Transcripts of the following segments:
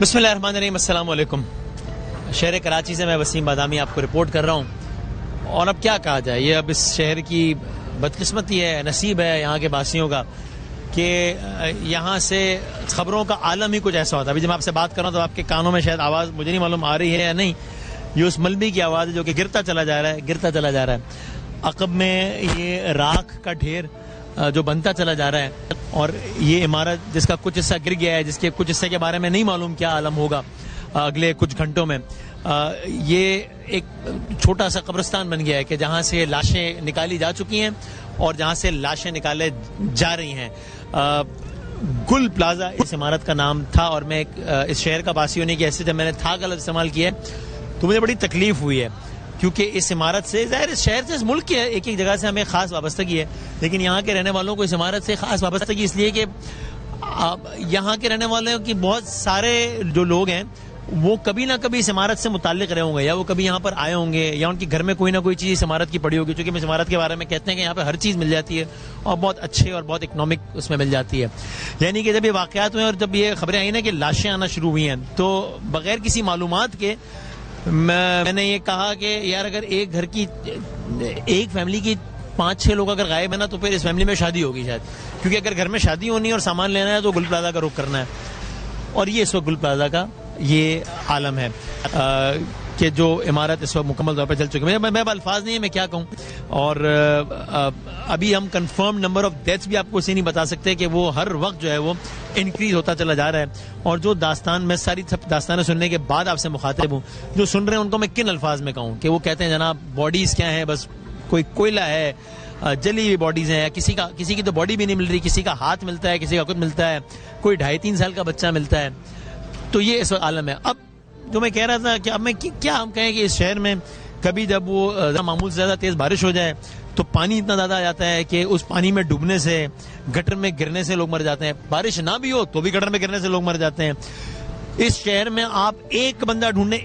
बिस्मिल्लाहिर्रहमानिर्रहीम, अस्सलाम वालेकुम। शहर कराची से मैं वसीम बादामी आपको रिपोर्ट कर रहा हूँ। और अब क्या कहा जाए, ये अब इस शहर की बदकिस्मती है, नसीब है यहाँ के वासियों का कि यहाँ से खबरों का आलम ही कुछ ऐसा होता है। अभी जब मैं आपसे बात कर रहा हूँ तो आपके कानों में शायद आवाज़ मुझे नहीं मालूम आ रही है या नहीं, ये उस मलबी की आवाज़ है जो कि गिरता चला जा रहा है। अकब में ये राख का ढेर जो बनता चला जा रहा है और ये इमारत जिसका कुछ हिस्सा गिर गया है, जिसके कुछ हिस्से के बारे में नहीं मालूम क्या आलम होगा अगले कुछ घंटों में। ये एक छोटा सा कब्रिस्तान बन गया है कि जहां से लाशें निकाली जा चुकी हैं और जहां से लाशें निकाले जा रही हैं। गुल प्लाजा इस इमारत का नाम था और मैं इस शहर का वासी होने की हैसियत जब मैंने था गलत इस्तेमाल किया है तो मुझे बड़ी तकलीफ हुई है, क्योंकि इस इमारत से ज़ाहिर इस शहर से, इस मुल्क की एक एक जगह से हमें खास वाबस्तगी है, लेकिन यहाँ के रहने वालों को इस इमारत से खास वाबस्तगी इसलिए कि यहाँ के रहने वालों की बहुत सारे जो लोग हैं वो कभी ना कभी इस इमारत से मुताल्लिक रहे होंगे, या वो कभी यहाँ पर आए होंगे, या उनके घर में कोई ना कोई चीज़ इस इमारत की पड़ी होगी। क्योंकि इस इमारत के बारे में कहते हैं कि यहाँ पे हर चीज़ मिल जाती है और बहुत अच्छे और बहुत इकनॉमिक उसमें मिल जाती है। यानी कि जब ये वाक़यात हुए और जब ये खबरें आई ना कि लाशें आना शुरू हुई हैं, तो बगैर किसी मालूमात के मैंने ये कहा कि यार अगर एक घर की एक फैमिली की 5-6 लोग अगर गायब है ना, तो फिर इस फैमिली में शादी होगी शायद। क्योंकि अगर घर में शादी होनी है और सामान लेना है तो गुल प्लाजा का रुख करना है। और ये इस वक्त गुल प्लाजा का ये आलम है कि जो इमारत इस वक्त मुकम्मल तौर पर चल चुकी है। मैं अल्फाज नहीं है, मैं क्या कहूँ। और अभी हम कंफर्म नंबर ऑफ डेथ्स भी आपको इसे नहीं बता सकते कि वो हर वक्त जो है वो इंक्रीज होता चला जा रहा है। और जो दास्तान, मैं सारी सब दास्तानें सुनने के बाद आपसे मुखातिब हूँ, जो सुन रहे हैं उनको मैं किन अल्फाज में कहूँ कि वो कहते हैं जनाब बॉडीज क्या है, बस कोई कोयला है, जली हुई बॉडीज हैं, किसी की तो बॉडी भी नहीं मिल रही, किसी का हाथ मिलता है, किसी का कुछ मिलता है, कोई 2.5-3 साल का बच्चा मिलता है। तो ये इस आलम है। अब जो मैं कह रहा था कि अब मैं क्या हम कहें कि इस शहर में कभी जब वो मामूल से ज़्यादा तेज़ बारिश हो जाए तो पानी इतना ज़्यादा आ जाता है कि उस पानी में डूबने से, गटर में गिरने से लोग मर जाते हैं। बारिश ना भी हो तो भी गटर में गिरने से लोग मर जाते हैं। इस शहर में आप एक बंदा ढूंढने,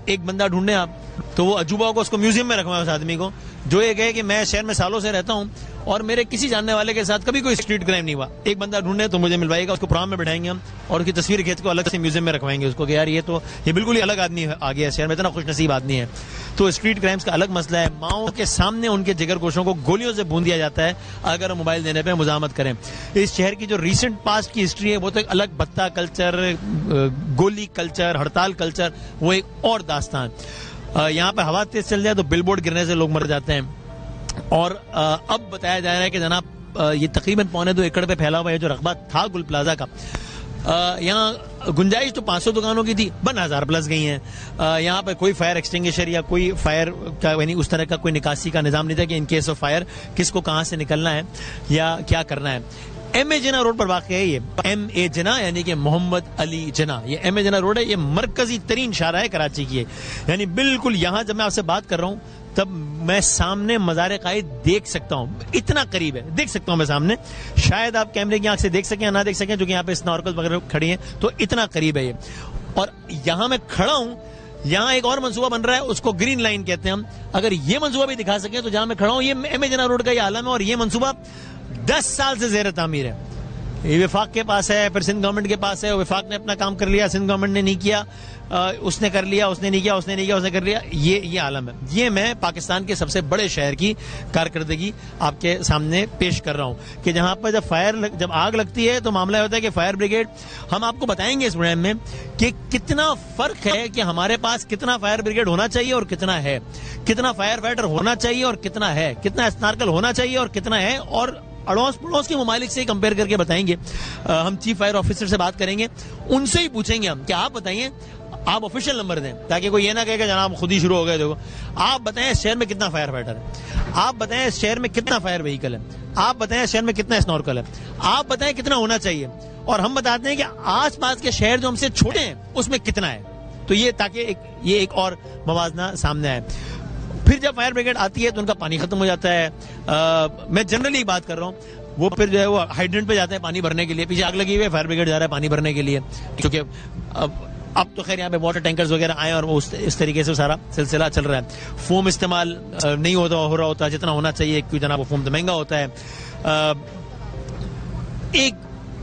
एक बंदा ढूंढने आप, तो वो अजूबा को उसको म्यूजियम में रखवाएं उस आदमी को जो ये कहे कि मैं शहर में सालों से रहता हूँ और मेरे किसी जानने वाले के साथ कभी कोई स्ट्रीट क्राइम नहीं हुआ। एक बंदा ढूंढे तो मुझे मिलवाएगा, उसको प्रोग्राम में बैठाएंगे हम और उसकी तस्वीर खींच को अलग से म्यूजियम में रखवाएंगे उसको कि यार ये बिल्कुल ही अलग आदमी आ गया शहर में, इतना खुशनसीब आदमी है। तो स्ट्रीट क्राइम्स का अलग मसला है। माओ के सामने उनके जिगर गोशों को गोलियों से भून दिया जाता है अगर मोबाइल देने पर मुजामत करें। इस शहर की जो रिसेंट पास्ट की हिस्ट्री है वो तो एक अलग, बत्ता कल्चर, गोली कल्चर, हड़ताल कल्चर, वो एक और दास्तान। यहाँ पे हवा तेज चल जाए तो बिलबोर्ड गिरने से लोग मर जाते हैं। और अब बताया जा रहा है कि जनाब ये तकरीबन 1.25 एकड़ पे फैला हुआ है जो रकबा था गुल प्लाजा का। यहाँ गुंजाइश तो 500 दुकानों की थी, बन 1000 प्लस गई हैं। यहाँ पे कोई फायर एक्सटिंग्विशर या कोई फायर का यानी उस तरह का कोई निकासी का निजाम नहीं था कि इन केस ऑफ फायर किसको कहाँ से निकलना है या क्या करना है। M.A. जिना रोड पर वाक़ है ये, M.A. जिना यानी कि मोहम्मद अली जिना, ये M.A. जिना रोड है। ये मरकजी तरीन शारा है कराची की है, यानी बिल्कुल यहाँ जब मैं आपसे बात कर रहा हूँ तब मैं सामने मज़ार कायद देख सकता हूँ, इतना करीब है, देख सकता हूँ मैं सामने। शायद आप कैमरे की आंख से देख सकें या ना देख सकें, जो कि यहाँ पे स्नॉर्कल वगैरह खड़ी हैं, तो इतना करीब है ये। और यहाँ मैं खड़ा हूँ, यहाँ एक और मंसूबा बन रहा है, उसको ग्रीन लाइन कहते हैं हम। अगर ये मंसूबा भी दिखा सकें तो जहाँ मैं खड़ा हूँ ये M.A. जिना रोड का ये आलम है। और ये मंसूबा 10 साल से ज़ेर तामीर है। ये वफाक के पास है, फिर सिंध गवर्नमेंट के पास है। वफाक ने अपना काम कर लिया, सिंध गवर्नमेंट ने नहीं किया, उसने कर लिया, उसने नहीं किया, उसने नहीं किया, उसने कर लिया। ये आलम है। ये मैं पाकिस्तान के सबसे बड़े शहर की कारकर्दगी आपके सामने पेश कर रहा हूँ कि जहाँ पर जब आग लगती है तो मामला होता है कि फायर ब्रिगेड, हम आपको बताएंगे इस प्रोग्राम में कि कितना फर्क है कि हमारे पास कितना फायर ब्रिगेड होना चाहिए और कितना है, कितना फायर फाइटर होना चाहिए और कितना है, कितना स्नार्कल होना चाहिए और कितना है। और अड़ोस पड़ोस के ममालिक से कंपेयर करके बताएंगे। हम चीफ फायर ऑफिसर से बात करेंगे, उनसे ही पूछेंगे हम कि आप बताइए, आप ऑफिशियल नंबर दें ताकि कोई ये ना कहे कि जनाब खुद ही शुरू हो गए। देखो, आप बताएं इस शहर में कितना फायर फाइटर है, आप बताएं इस शहर में कितना फायर व्हीकल है, आप बताएं इस शहर में कितना स्नॉर्कल है, आप बताएं कितना होना चाहिए। और हम बताते हैं कि आस पास के शहर जो हमसे छोटे हैं उसमें कितना है। तो ये ताकि ये एक और मवाजना सामने आए। फिर जब फायर ब्रिगेड आती है तो उनका पानी खत्म हो जाता है। मैं जनरली बात कर रहा हूँ, वो फिर जो है वो हाइड्रेंट पे जाते हैं पानी भरने के लिए। पीछे आग लगी हुई है, फायर ब्रिगेड जा रहा है पानी भरने के लिए, क्योंकि अब तो खैर यहाँ पे वाटर टैंकर्स वगैरह आए और वो इस तरीके से सारा सिलसिला चल रहा है। फोम इस्तेमाल नहीं हो रहा होता जितना होना चाहिए, क्योंकि जनाब वो फोम तो महंगा होता है। एक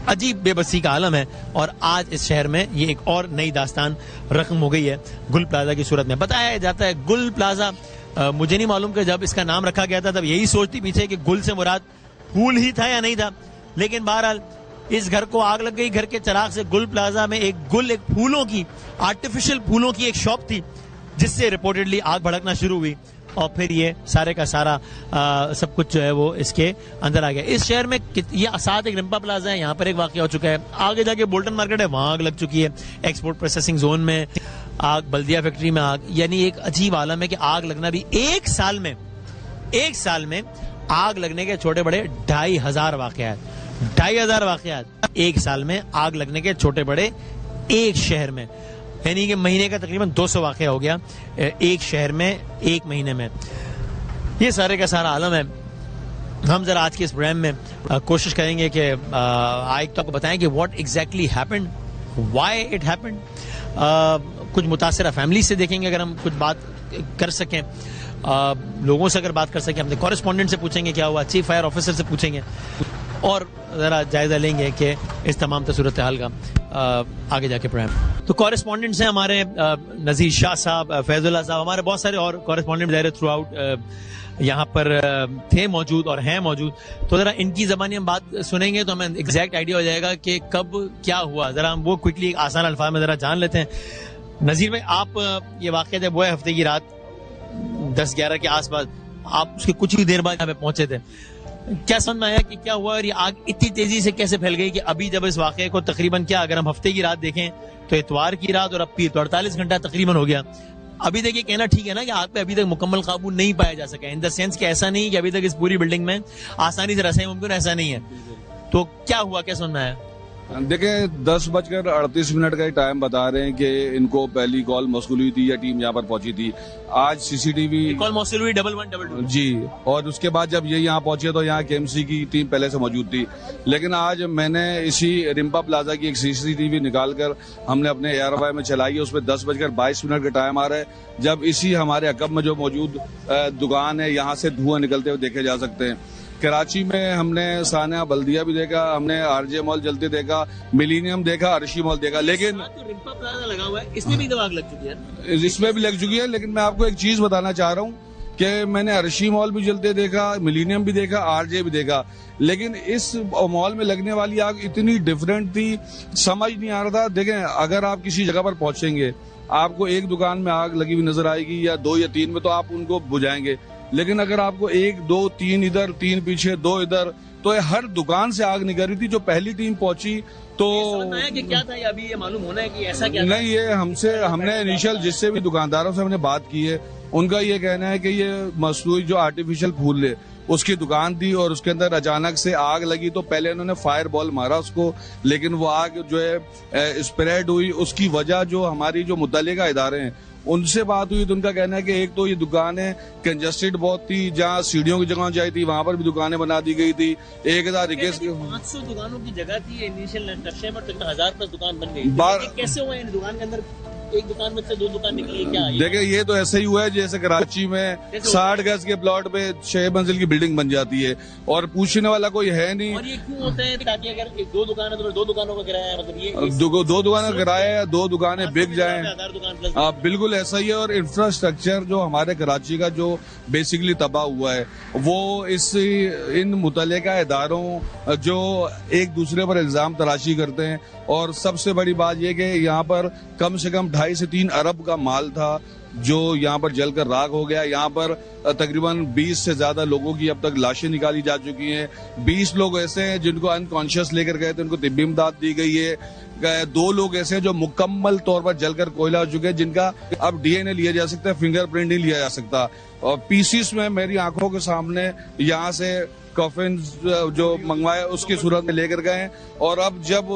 अजीब बेबसी का आलम है। और आज इस शहर में ये एक और नई दास्तान रकम हो गई है गुल प्लाजा की सूरत में। बताया जाता है गुल प्लाजा, मुझे नहीं मालूम कि जब इसका नाम रखा गया था तब यही सोचती पीछे कि गुल से मुराद फूल ही था या नहीं था, लेकिन बहरहाल इस घर को आग लग गई। घर के चिराग से गुल प्लाजा में एक फूलों की, आर्टिफिशियल फूलों की एक शॉप थी जिससे रिपोर्टेडली आग भड़कना शुरू हुई और फिर ये सारे का सारा सब कुछ जो है वो इसके अंदर आ गया। इस शहर में ये साथ एक रिम्पा प्लाजा है, यहाँ पर एक वाकया हो चुका है। आगे जाके बोल्टन मार्केट है, वहां आग लग चुकी है। एक्सपोर्ट प्रोसेसिंग जोन में आग, बल्दिया फैक्ट्री में आग। यानी एक अजीब आलम है कि आग लगना भी एक साल में आग लगने के छोटे बड़े 2500 वाकयात, 2500 वाकयात एक साल में आग लगने के छोटे बड़े एक शहर में। यानी कि महीने का तकरीबन 200 वाकया हो गया एक शहर में एक महीने में। ये सारे का सारा आलम है। हम जरा आज के इस प्रोग्राम में कोशिश करेंगे कि आइक तो आपको बताएं कि what exactly happened, why it happened. कुछ मुतासरा फैमिली से देखेंगे अगर हम कुछ बात कर सकें, लोगों से अगर बात कर सकें, अपने कॉरेस्पॉन्डेंट से पूछेंगे क्या हुआ, चीफ फायर ऑफिसर से पूछेंगे और जरा जायजा लेंगे कि इस तमाम सूरत हाल का आगे जाके प्रोग्राम। तो कॉरेस्पॉन्डेंट्स हैं हमारे नजीर शाह साहब, फैजुल्ला साहब, हमारे बहुत सारे और कॉरेस्पॉन्डेंट ज़ाहिर थ्रू आउट यहाँ पर थे मौजूद और हैं मौजूद। तो जरा इनकी ज़बानी हम बात सुनेंगे तो हमें एग्जैक्ट आइडिया हो जाएगा कि कब क्या हुआ। जरा हम वो क्विकली एक आसान अल्फाज में जरा जान लेते हैं। नजीर भाई, आप ये वाक़या जब हुआ हफ्ते की रात 10-11 के आसपास, आप उसके कुछ ही देर बाद यहाँ पे पहुंचे थे, क्या समझ में आया कि क्या हुआ और ये आग इतनी तेजी से कैसे फैल गई कि अभी जब इस वाकये को तकरीबन, क्या अगर हम हफ्ते की रात देखें तो इतवार की रात और अब पीर, तो 48 घंटा तकरीबन हो गया। अभी तक ये कहना ठीक है ना कि आग पे अभी तक मुकम्मल काबू नहीं पाया जा सका, इन द सेंस कि ऐसा नहीं कि अभी तक इस पूरी बिल्डिंग में आसानी से रसाई मुमकिन, ऐसा नहीं है। तो क्या हुआ, क्या समझ में आया? देखिए 10:38 का टाइम बता रहे हैं कि इनको पहली कॉल मौसूल हुई थी या टीम यहाँ पर पहुंची थी। आज सीसीटीवी कॉल मौसूल हुई 1112 जी, और उसके बाद जब ये यहाँ पहुंचे तो यहाँ केएमसी की टीम पहले से मौजूद थी। लेकिन आज मैंने इसी रिम्पा प्लाजा की एक सीसीटीवी निकालकर हमने अपने ARY में चलाई है। उसमें 10:22 का टाइम आ रहा है जब इसी हमारे अकब में जो मौजूद दुकान है यहाँ से धुआं निकलते हुए देखे जा सकते हैं। कराची में हमने सानिया बल्दिया भी देखा, हमने RJ मॉल जलते देखा, मिलीनियम देखा, अर्शी मॉल देखा, लेकिन तो रिम्पा प्लाजा लगा हुआ है, इसमें भी तो आग लग चुकी है। इसमें भी लग चुकी है। लेकिन मैं आपको एक चीज बताना चाह रहा हूँ कि मैंने अर्शी मॉल भी जलते देखा, मिलीनियम भी देखा, RJ भी देखा, लेकिन इस मॉल में लगने वाली आग इतनी डिफरेंट थी, समझ नहीं आ रहा था। देखें, अगर आप किसी जगह पर पहुंचेंगे, आपको एक दुकान में आग लगी हुई नजर आएगी या 2 या 3 में, तो आप उनको बुझाएंगे। लेकिन अगर आपको 1, 2, 3 इधर, 3 पीछे, 2 इधर, तो हर दुकान से आग निकल रही थी। जो पहली टीम पहुंची तो कि क्या था, ये अभी ये मालूम होना है कि ऐसा क्या नहीं, ये हमने इनिशियल जिससे भी दुकानदारों से हमने बात की है, उनका ये कहना है कि ये मसनूई जो आर्टिफिशियल फूल है उसकी दुकान थी और उसके अंदर अचानक से आग लगी। तो पहले उन्होंने फायर बॉल मारा उसको, लेकिन वो आग जो है स्प्रेड हुई। उसकी वजह जो हमारी जो मुतल्लिका इदारे हैं उनसे बात हुई तो उनका कहना है कि एक तो ये दुकानें कंजस्टेड बहुत थी, जहाँ सीढ़ियों की जगह चाहिए थी वहां पर भी दुकानें बना दी गई थी। 500 दुकानों की जगह थी इनिशियल नक्शे में, 1000+ दुकान बन गई। कैसे हुआ इन दुकान के अंदर एक दुकान में से 2 दुकान निकली है, क्या? देखिए, ये तो ऐसे ही हुआ है जैसे कराची में 60 गज के प्लॉट पे 6 मंजिल की बिल्डिंग बन जाती है और पूछने वाला कोई है नहीं। और ये क्यों होता है ताकि अगर 1-2 दुकान है तो 2 दुकानों का किराया, मतलब ये 2 दुकानों का किराया है, 2 दुकानें बिक जाएं। बिल्कुल ऐसा ही है। और इंफ्रास्ट्रक्चर जो हमारे कराची का जो बेसिकली तबाह हुआ है, वो इन मुतल्लिका इदारों जो एक दूसरे पर इल्जाम तराशी करते हैं। और सबसे बड़ी बात यह कि यहाँ पर कम से कम 2.5 से 3 अरब का माल था जो यहाँ पर जलकर राख हो गया। यहाँ पर तकरीबन 20 से ज्यादा लोगों की अब तक लाशें निकाली जा चुकी हैं। 20 लोग ऐसे हैं जिनको अनकॉन्शियस लेकर गए थे, उनको तिब्बी इमदाद दी गई है। 2 लोग ऐसे हैं जो मुकम्मल तौर पर जलकर कोयला हो चुके हैं, जिनका अब DNA लिया जा सकता है, फिंगरप्रिंट नहीं लिया जा सकता। और पीसीस में मेरी आंखों के सामने यहाँ से कॉफिन जो मंगवाए उसकी सूरत में लेकर गए। और अब जब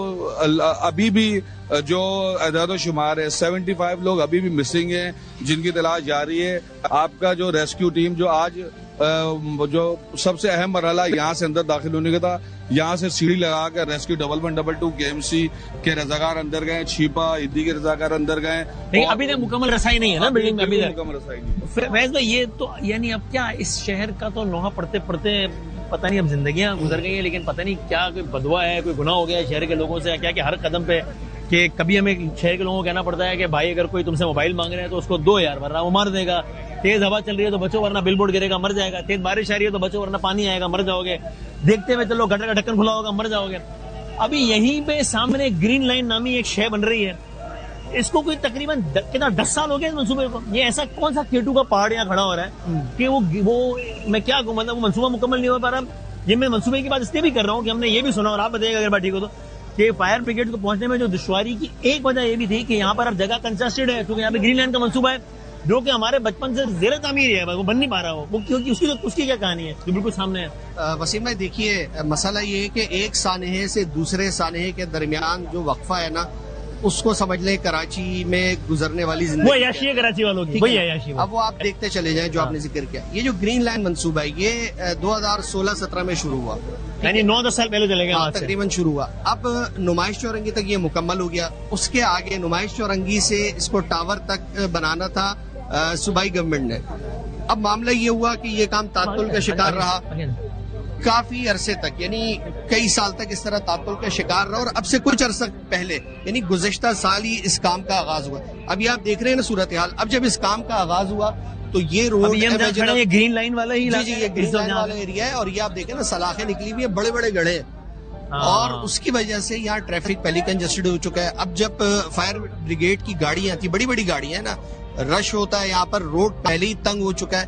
अभी भी जो अदाद शुमार है, 75 लोग अभी भी मिसिंग हैं जिनकी तलाश जारी है। आपका जो रेस्क्यू टीम जो आज जो सबसे अहम मरहला यहाँ से अंदर दाखिल होने का था, यहाँ से सीढ़ी लगा कर रेस्क्यू 1112 KMC के रजाकार अंदर गए, छिपा ईदी के रजाकार अंदर गए। लेकिन अभी तक मुकम्मल रसाई नहीं है ना बिल्डिंग में, अभी तक मुकम्मल रसाई नहीं। फैज भाई ये तो यानी अब क्या इस शहर का तो नोहा पड़ते पड़ते पता नहीं अब जिंदगियां गुजर गई हैं, लेकिन पता नहीं क्या कोई बदवा है, कोई गुनाह हो गया है शहर के लोगों से क्या, कि हर कदम पे कि कभी हमें शहर के लोगों को कहना पड़ता है कि भाई अगर कोई तुमसे मोबाइल मांग रहे हैं तो उसको दो यार, वरना वो मार देगा। तेज हवा चल रही है तो बचो वरना बिलबोर्ड गिरेगा मर जाएगा। तेज बारिश आ रही है तो बचो वरना पानी आएगा मर जाओगे। देखते हुए चलो गटर का ढक्कन खुला होगा मर जाओगे। अभी यहीं पे सामने ग्रीन लाइन नामी एक शहर बन रही है, इसको कोई तकरीबन कितना 10 साल हो गए इस मंसूबे को। ये ऐसा कौन सा केटू का पहाड़ यहाँ खड़ा हो रहा है कि वो मैं क्या कहूँ, मतलब वो मंसूबा मुकम्मल नहीं हो पा रहा। ये मैं मंसूबे की बात इसलिए भी कर रहा हूँ कि हमने ये भी सुना, और आप बताइएगा अगर बात ठीक हो तो, कि फायर ब्रिगेड को पहुंचने में जो दुश्वारी की एक वजह ये भी थी कि यहाँ पर अब जगह कंजस्टेड है, क्योंकि यहाँ पे ग्रीन लैंड का मंसूबा है जो कि हमारे बचपन से ज़ेरे तामीर है, वो बन नहीं पा रहा हो वो, क्योंकि उसकी क्या कहानी है जो बिल्कुल सामने है। वसीम भाई देखिए, मसला ये है कि एक सानहे से दूसरे सानहे के दरमियान जो वक्फा है ना, उसको समझ लें कराची में गुजरने वाली जिंदगी, वो अयाशी है कराची वालों की, वही अयाशी। अब वो आप देखते चले जाएं जो आपने जिक्र किया। ये जो ग्रीन लाइन मंसूबा है ये 2016-17 में शुरू हुआ, यानी 9-10 साल पहले चले गए तकरीबन शुरू हुआ। अब नुमाइश चौरंगी तक ये मुकम्मल हो गया। उसके आगे नुमाइश चौरंगी से इसको टावर तक बनाना था सूबाई गवर्नमेंट ने। अब मामला ये हुआ कि ये काम तात्तुल का शिकार रहा काफी अरसे तक, यानी कई साल तक इस तरह तात्तुल का शिकार रहा। और अब से कुछ अरसा पहले यानी गुज़िश्ता साल ही इस काम का आगाज हुआ। अभी आप देख रहे हैं ना सूरत हाल। अब जब इस काम का आगाज हुआ तो ये रोड ये ग्रीन लाइन वाला ही, जी ये ग्रीन लाइन वाला एरिया है, और ये आप देखें ना सलाखें निकली हुई है, बड़े बड़े गड्ढे हैं, और उसकी वजह से यहाँ ट्रैफिक पहले कंजस्टेड हो चुका है। अब जब फायर ब्रिगेड की गाड़ियां आती, बड़ी बड़ी गाड़ियां है ना, रश होता है यहाँ पर, रोड पहले ही तंग हो चुका है।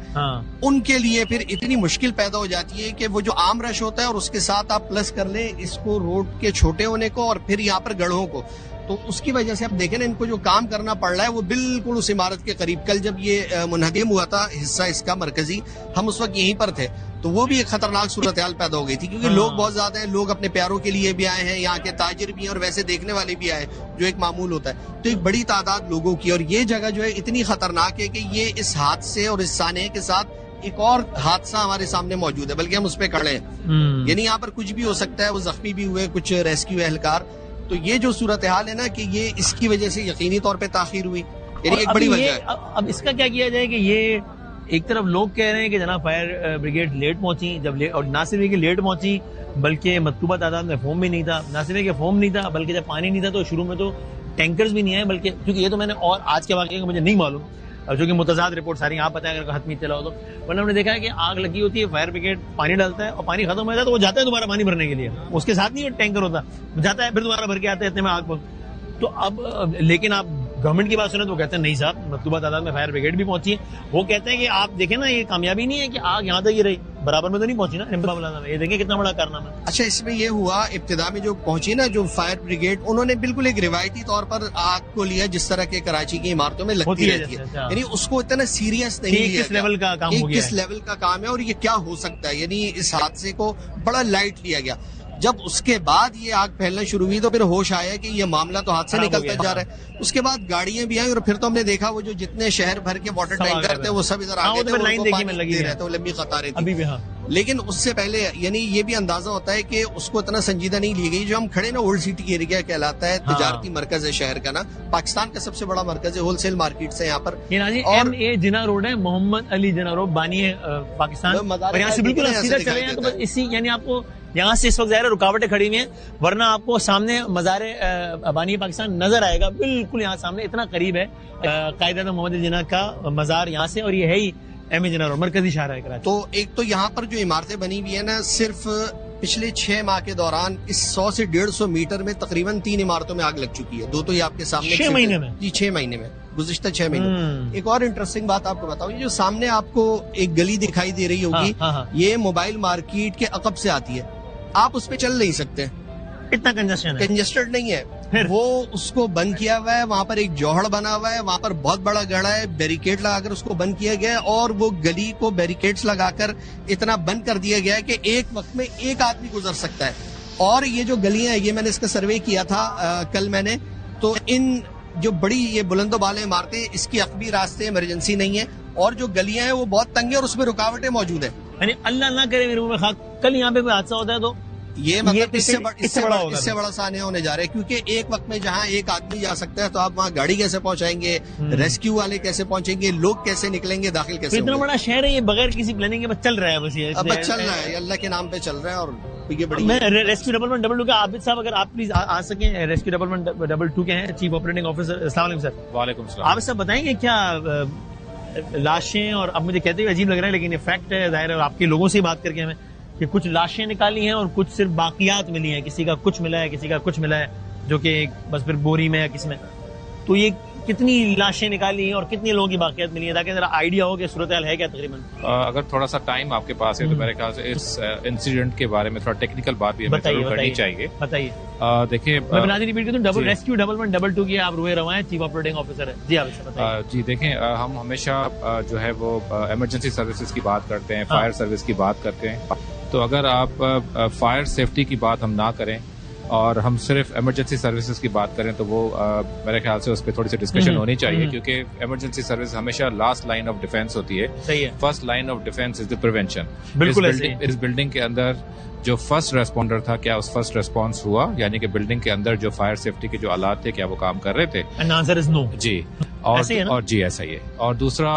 उनके लिए फिर इतनी मुश्किल पैदा हो जाती है कि वो जो आम रश होता है और उसके साथ आप प्लस कर ले इसको रोड के छोटे होने को और फिर यहाँ पर गड्ढों को, तो उसकी वजह से आप देखें ना इनको जो काम करना पड़ रहा है वो बिल्कुल उस इमारत के करीब। कल जब ये मुनहदिम हुआ था हिस्सा इसका मरकजी, हम उस वक्त यहीं पर थे, तो वो भी एक खतरनाक सूरत हाल पैदा हो गई थी, क्योंकि लोग बहुत ज्यादा हैं, लोग अपने प्यारों के लिए भी आए हैं, यहाँ के ताजिर भी हैं और वैसे देखने वाले भी आए जो एक मामूल होता है। तो एक बड़ी तादाद लोगों की, और ये जगह जो है इतनी खतरनाक है कि ये इस हादसे और इस सानहे के साथ एक और हादसा हमारे सामने मौजूद है, बल्कि हम उस पर खड़े हैं। यानी यहाँ पर कुछ भी हो सकता है। वो जख्मी भी हुए कुछ रेस्क्यू एहलकार। तो ये जो सूरत हाल है ना कि ये इसकी वजह से यकीनी तौर पे ताखीर हुई, यानी एक बड़ी वजह है। अब इसका क्या किया जाए कि ये एक तरफ लोग कह रहे हैं कि जनाब फायर ब्रिगेड लेट पहुंची, और ना सिर्फ ये कि लेट पहुंची बल्कि मतलूबा तादाद में फोम भी नहीं था, ना सिर्फ कि फोम नहीं था बल्कि जब पानी नहीं था तो शुरू में तो टैंकर्स भी नहीं आए, बल्कि क्योंकि ये तो मैंने और आज के वाक़े का मुझे नहीं मालूम, जो कि मुतज़ाद रिपोर्ट सारी आप बताएं अगर हतमी चला हो तो। वरना हमने देखा है कि आग लगी होती है, फायर ब्रिगेड पानी डालता है और पानी खत्म हो जाता है तो वो जाता है दोबारा पानी भरने के लिए, उसके साथ नहीं टैंकर होता, जाता है फिर दोबारा भर के आते हैं इतने में आग पर। तो अब लेकिन आप गवर्नमेंट की बात सुने तो वो कहते हैं नहीं साहब मतलूबा तादाद में फायर ब्रिगेड भी पहुंची है। वो कहते हैं कि आप देखें ना ये कामयाबी नहीं है कि आग यहाँ तक ही रही, बराबर में तो नहीं पहुंची ना निम्बावला में। ये देखें कितना बड़ा कारनामा है। अच्छा, इसमें ये हुआ इब्तिदा में जो पहुंची ना जो फायर ब्रिगेड, उन्होंने बिल्कुल एक रिवायती तौर पर आग को लिया जिस तरह के कराची की इमारतों में लगती रहती है, यानी उसको इतना सीरियस नहीं लिया, किस लेवल का काम हो गया, किस लेवल का काम है और ये क्या हो सकता है, यानी इस हादसे को बड़ा लाइट लिया गया। जब उसके बाद ये आग फैलना शुरू हुई तो फिर होश आया कि ये मामला तो हाथ से निकलता जा रहा है। उसके बाद गाड़ियां भी आई और फिर तो हमने देखा वो जो जितने शहर भर के वाटर टैंकर थे वो सब इधर आ गए थे, लाइन देखी में लगी रहते, वो लंबी कतारें अभी भी। लेकिन उससे पहले यानी ये भी अंदाजा होता है कि उसको इतना संजीदा नहीं ली गई। जो हम खड़े ना ओल्ड सिटी एरिया कहलाता है, तिजारती मरकज है शहर का ना, पाकिस्तान का सबसे बड़ा मरकज है, होलसेल मार्केट है यहाँ पर। और जिना रोड है, मोहम्मद अली जिना रोड, बानी है पाकिस्तान, और यहाँ से बिल्कुल सीधा चले हैं तो बस इसी, यानी आपको यहाँ से इस वक्त ज़ाहिर रुकावटें खड़ी हुई हैं, वरना आपको सामने मज़ारे बानी पाकिस्तान नजर आएगा, बिल्कुल यहाँ सामने इतना करीब है कायदा मोहम्मद जिना का मज़ार यहाँ से, और ये है ही एम जिना रोड, मरकजी शाहरा है कराची। तो एक तो यहाँ पर जो इमारतें बनी हुई है ना, सिर्फ पिछले 6 माह के दौरान इस 100 से 150 मीटर में तकरीबन 3 इमारतों में आग लग चुकी है। 2 तो ये आपके सामने 6 महीने में, जी 6 महीने में, गुज़िश्ता 6 महीने। एक और इंटरेस्टिंग बात आपको बताऊं, ये जो सामने आपको एक गली दिखाई दे रही होगी, ये मोबाइल मार्केट के अकब से आती है, आप उस पर चल नहीं सकते, इतना कंजेस्टेड नहीं है। वो उसको बंद किया हुआ है, वहां पर एक जौहड़ बना हुआ है, वहां पर बहुत बड़ा गड़ा है, बैरिकेड लगाकर उसको बंद किया गया है, और वो गली को बैरिकेड्स लगाकर इतना बंद कर दिया गया है कि एक वक्त में एक आदमी गुजर सकता है। और ये जो गलियां हैं, ये मैंने इसका सर्वे किया था कल मैंने, तो इन जो बड़ी ये बुलंदो बाले इमारतें, इसकी अकबी रास्ते इमरजेंसी नहीं है, और जो गलियां हैं वो बहुत तंग है और उसमें रुकावटें मौजूद है। यानी अल्लाह ना करे मेरे मुंह में खाक, कल यहाँ पे कोई हादसा होता है तो ये मतलब इससे बड़ा सानिया होने जा रहा है, क्योंकि एक वक्त में जहाँ एक आदमी जा सकता है तो आप वहाँ गाड़ी कैसे पहुंचाएंगे, रेस्क्यू वाले कैसे पहुंचेंगे, लोग कैसे निकलेंगे, दाखिल कैसे इतना होंगे? बड़ा शहर है ये, बगैर किसी प्लानिंग के बस चल रहा है बस ये। अब चल रहा है, अल्लाह के नाम पे चल रहा है। और ये बड़ी मैं रेस्क्यू डबल 122 का आबिद साहब, अगर आप प्लीज आ सकें, रेस्क्यू डबल 122 के हैं चीफ ऑपरेटिंग ऑफिसर। अस्सलाम वालेकुम सर। वालेकुम सलाम। आबिद साहब बताएंगे क्या लाशें, और अब मुझे कहते हुए अजीब लग रहा है लेकिन ये फैक्ट है, जाहिर है, और आपके लोगों से ही बात करके हमें कि कुछ लाशें निकाली हैं और कुछ सिर्फ बाकियात मिली हैं, किसी का कुछ मिला है, किसी का कुछ मिला है, जो कि बस फिर बोरी में या किस में। तो ये कितनी लाशें निकाली हैं और कितने लोगों की बाकियात मिली है, ताकि जरा आइडिया हो कि सूरत हाल है क्या तकरीबन। अगर थोड़ा सा टाइम आपके पास है तो मेरे ख्याल से इस इंसिडेंट के बारे में थोड़ा टेक्निकल बात भी हमें जरूर करनी चाहिए। बताइए। देखिए, मैं बना दी रिपीट कर दूं, डबल रेस्क्यू डबल 122 की आप रुए रवा हैं, चीफ ऑपरेटिंग ऑफिसर है जी। आप बताइए। जी देखें, हम हमेशा जो है वो इमरजेंसी सर्विसेज की बात करते हैं, फायर सर्विस की बात करते हैं। तो अगर आप फायर सेफ्टी की बात हम ना करें और हम सिर्फ इमरजेंसी सर्विसेज की बात करें तो वो मेरे ख्याल से उस पर थोड़ी सी डिस्कशन होनी चाहिए, क्योंकि इमरजेंसी सर्विस हमेशा लास्ट लाइन ऑफ डिफेंस होती है। सही है। First line of defence is the prevention. बिल्कुल इस बिल्डिंग के अंदर जो फर्स्ट रेस्पॉन्डर था, क्या उस फर्स्ट रेस्पॉन्स हुआ, यानी कि बिल्डिंग के अंदर जो फायर सेफ्टी के जो आलात थे क्या वो काम कर रहे थे? And answer is no. जी। और जी ऐसा ही है। और दूसरा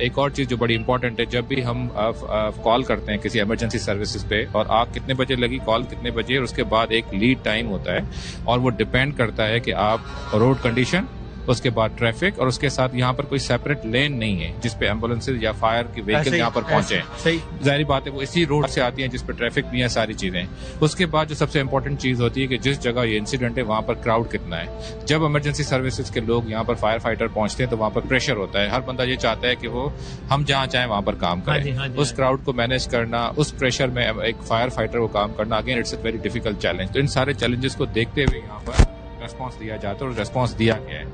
एक और चीज जो बड़ी इंपॉर्टेंट है, जब भी हम कॉल करते हैं किसी इमरजेंसी सर्विसेज पे और आग कितने बजे लगी, कॉल कितने बजे, और उसके बाद एक लीड टाइम होता है और वो डिपेंड करता है कि आप रोड कंडीशन, उसके बाद ट्रैफिक, और उसके साथ यहाँ पर कोई सेपरेट लेन नहीं है जिसपे एम्बुलेंसेज या फायर की व्हीकल यहाँ पर पहुंचे। जाहिर बात है वो इसी रोड से आती हैं जिसपे ट्रैफिक भी है, सारी चीजें। उसके बाद जो सबसे इंपॉर्टेंट चीज होती है कि जिस जगह ये इंसिडेंट है वहां पर क्राउड कितना है। जब इमरजेंसी सर्विसेज के लोग यहाँ पर फायर फाइटर पहुंचते हैं तो वहां पर प्रेशर होता है, हर बंदा ये चाहता है कि वो हम जहाँ चाहें वहां पर काम करें। उस क्राउड को मैनेज करना, उस प्रेशर में एक फायर फाइटर को काम करना, again it's a very difficult challenge. तो इन सारे चैलेंजेस को देखते हुए यहाँ पर रेस्पॉन्स दिया जाता है और रेस्पॉन्स दिया गया है।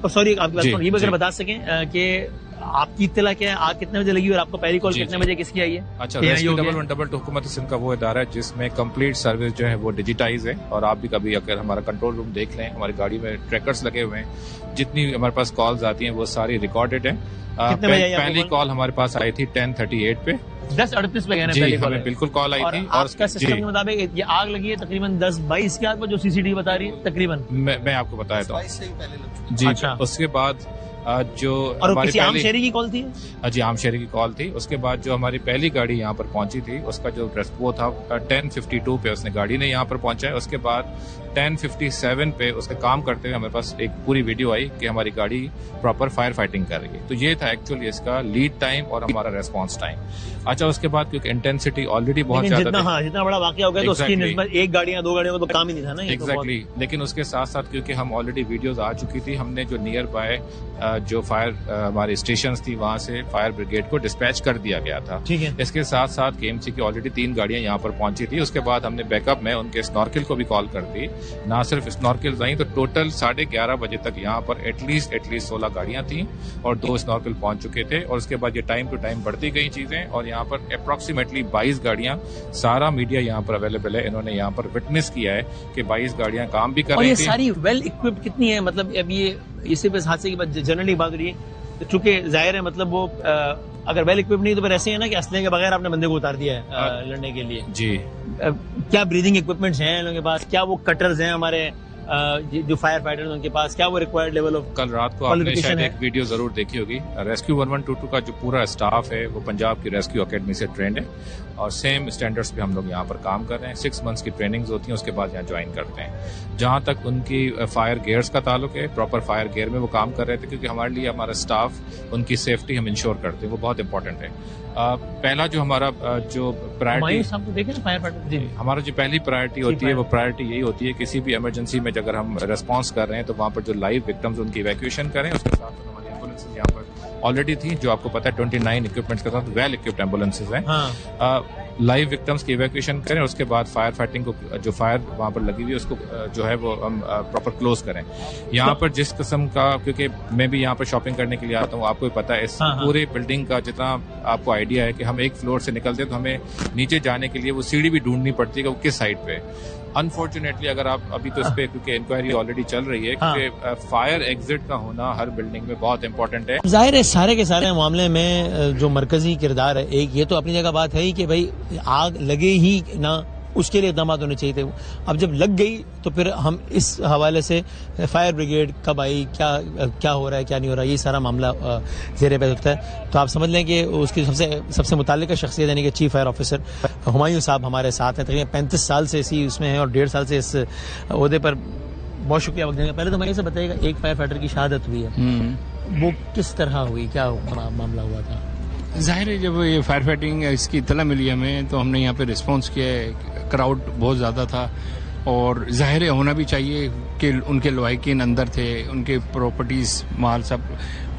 सॉरी, ये अगर बता सकें कि आपकी इत्तला क्या है, आग कितने बजे लगी और आपको पहली कॉल कितने बजे किसकी आई है? अच्छा, रेस्क्यू डबल 122 हुकूमत सिंध का वो इदारा है जिसमें कंप्लीट सर्विस जो है वो डिजिटाइज है। और आप भी कभी अगर हमारा कंट्रोल रूम देख लें, हमारी गाड़ी में ट्रैकर्स लगे हुए हैं, जितनी हमारे पास कॉल्स आती हैं वो सारी रिकॉर्डेड है। पहली कॉल हमारे पास आई थी 10:38 पे, 10:38 पे हमें बिल्कुल कॉल आई थी। और उसका सिस्टम के मुताबिक ये आग लगी है तकरीबन 10:22 के आसपास, जो सीसीटीवी बता रही है तकरीबन। मैं आपको बताया था जी। अच्छा। उसके बाद जो हमारी किसी आम शहरी की कॉल थी? जी, आम शहरी की कॉल थी। उसके बाद जो हमारी पहली गाड़ी यहाँ पर पहुंची थी उसका जो वो था 10:52 पे उसने गाड़ी ने यहाँ पर पहुंचा। उसके बाद 10:57 पे उसके काम करते हुए हमारे पास एक पूरी वीडियो आई कि हमारी गाड़ी प्रॉपर फायर फाइटिंग कर रही है। तो ये था एक्चुअली इसका लीड टाइम और हमारा रेस्पॉन्स टाइम। अच्छा, उसके बाद क्योंकि इंटेंसिटी ऑलरेडी बहुत ज्यादा, जितना बड़ा वाकया हो गया तो उसकी निस्बत एक गाड़ी या दो गाड़ियों का तो काम ही नहीं था ना। एग्जैक्टली। लेकिन उसके साथ साथ क्योंकि हम ऑलरेडी वीडियोस आ चुकी थी, हमने जो नियर बाय जो फायर हमारे स्टेशन थी वहां से फायर ब्रिगेड को डिस्पैच कर दिया गया था। ठीक है। इसके साथ साथ केएमसी की ऑलरेडी 3 गाड़ियां यहाँ पर पहुंची थी। उसके बाद हमने बैकअप में उनके स्नॉर्कल को भी कॉल कर दी। ना सिर्फ स्नॉर्कल आई तो टोटल 11:30 बजे तक यहाँ पर एटलीस्ट 16 गाड़ियां थी और 2 स्नॉर्कल पहुंच चुके थे। और उसके बाद ये टाइम टू टाइम बढ़ती गई चीजें और यहाँ पर अप्रोक्सीमेटली 22 गाड़ियां, सारा मीडिया यहाँ पर अवेलेबल है, इन्होंने यहाँ पर विटनेस किया है कि 22 गाड़ियां काम भी कर रही थी। और ये सारी वेल इक्विप्ड कितनी है? मतलब अब ये सिर्फ इस हादसे की बात जनरली बात हो रही है, चूंकि जाहिर है मतलब वो अगर वेल इक्विप्ड नहीं तो फिर ऐसे है ना कि असले के बगैर आपने बंदे को उतार दिया है लड़ने के लिए। जी। क्या ब्रीदिंग इक्विपमेंट्स हैं लोगों के पास? क्या वो कटर्स हैं हमारे जो फायर फाइटर उनके पास? क्या वो रिक्वायर्ड लेवल ऑफ? कल रात को आपने शायद एक वीडियो जरूर देखी होगी। रेस्क्यू 1122 का जो पूरा स्टाफ है वो पंजाब की रेस्क्यू अकेडमी से ट्रेंड है और सेम स्टैंडर्ड्स पे हम लोग यहाँ पर काम कर रहे हैं। 6 मंथ्स की ट्रेनिंग्स होती हैं, उसके बाद यहाँ ज्वाइन करते हैं। जहाँ तक उनकी फायर गियर्स का ताल्लुक है, प्रॉपर फायर गियर में वो काम कर रहे थे क्योंकि हमारे लिए हमारा स्टाफ उनकी सेफ्टी हम इंश्योर करते हैं, वो बहुत इंपॉर्टेंट है। पहला जो हमारा जो प्रायोरिटी, हमारा जो पहली प्रायोरिटी होती है वो प्रायोरिटी यही होती है किसी भी इमरजेंसी में अगर हम रेस्पॉन्स कर रहे हैं तो वहाँ पर जो लाइव विक्टिम्स उनकी इवैक्यूएशन करें। उसके साथ हमारी एम्बुलेंसेज यहाँ पर ऑलरेडी थी, जो आपको पता है 29 इक्विपमेंट्स के साथ वेल इक्विप्ड एम्बुलेंसेज हैं। लाइव विक्टिम्स की इवैक्यूएशन करें, उसके बाद फायर फाइटिंग को जो फायर वहां पर लगी हुई है उसको जो है वो हम प्रॉपर क्लोज करें। यहाँ पर जिस किस्म का, क्योंकि मैं भी यहाँ पर शॉपिंग करने के लिए आता हूँ, आपको पता है इस पूरे बिल्डिंग का जितना आपको आइडिया है कि हम एक फ्लोर से निकलते तो हमें नीचे जाने के लिए वो सीढ़ी भी ढूंढनी पड़ती है कि वो किस साइड पे। अनफॉर्चुनेटली अगर आप अभी तो इस पे क्योंकि इंक्वायरी ऑलरेडी चल रही है, क्योंकि फायर एग्जिट का होना हर बिल्डिंग में बहुत इंपॉर्टेंट है। जाहिर है सारे के सारे मामले में जो मरकजी किरदार है, एक ये तो अपनी जगह बात है ही कि भाई आग लगे ही ना, उसके लिए इकदाम होने चाहिए थे। अब जब लग गई तो फिर हम इस हवाले से फायर ब्रिगेड कब आई, क्या हो रहा है, क्या नहीं हो रहा है, ये सारा मामला ज़ेरे बहस उठता है। तो आप समझ लें कि उसकी सबसे मुताल्लिका शख्सियत यानी कि चीफ फायर ऑफिसर हुमायूं साहब हमारे साथ हैं। तकरीबन 35 साल से इसी उसमें हैं और 1.5 साल से इस ओहदे पर। बहुत शुक्रिया वक्त देने का। पहले तो मैं से बताइएगा, एक फायर फाइटर की शहादत हुई है, वो किस तरह हुई, क्या मामला हुआ था? जाहिर है जब ये फायर फाइटिंग इसकी इतला मिली हमें तो हमने यहाँ पे रिस्पांस किया है। क्राउड बहुत ज़्यादा था और जाहिर है होना भी चाहिए कि उनके लवाहिकीन अंदर थे, उनके प्रॉपर्टीज़ माल सब,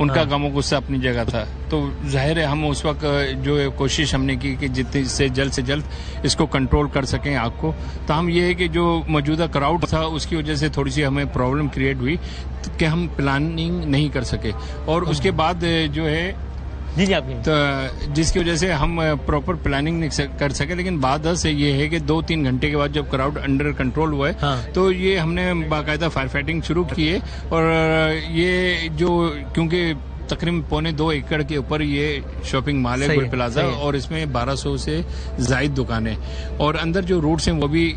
उनका गमो गुस्सा अपनी जगह था। तो जाहिर है हम उस वक्त जो कोशिश हमने की कि जितनी से जल्द इसको कंट्रोल कर सकें आग को। तो हम ये है कि जो मौजूदा क्राउड था उसकी वजह से थोड़ी सी हमें प्रॉब्लम क्रिएट हुई कि हम प्लानिंग नहीं कर सके, और उसके बाद जो है जी आपकी तो जिसकी वजह से हम प्रॉपर प्लानिंग नहीं कर सके। लेकिन बात से ये है कि 2-3 घंटे के बाद जब क्राउड अंडर कंट्रोल हुआ है तो ये हमने बाकायदा फायर फाइटिंग शुरू की है। और ये जो क्योंकि तकरीबन 1.25 एकड़ के ऊपर ये शॉपिंग मॉल है गुल प्लाजा, और इसमें 1200 से जायद दुकानें, और अंदर जो रूट्स हैं वो भी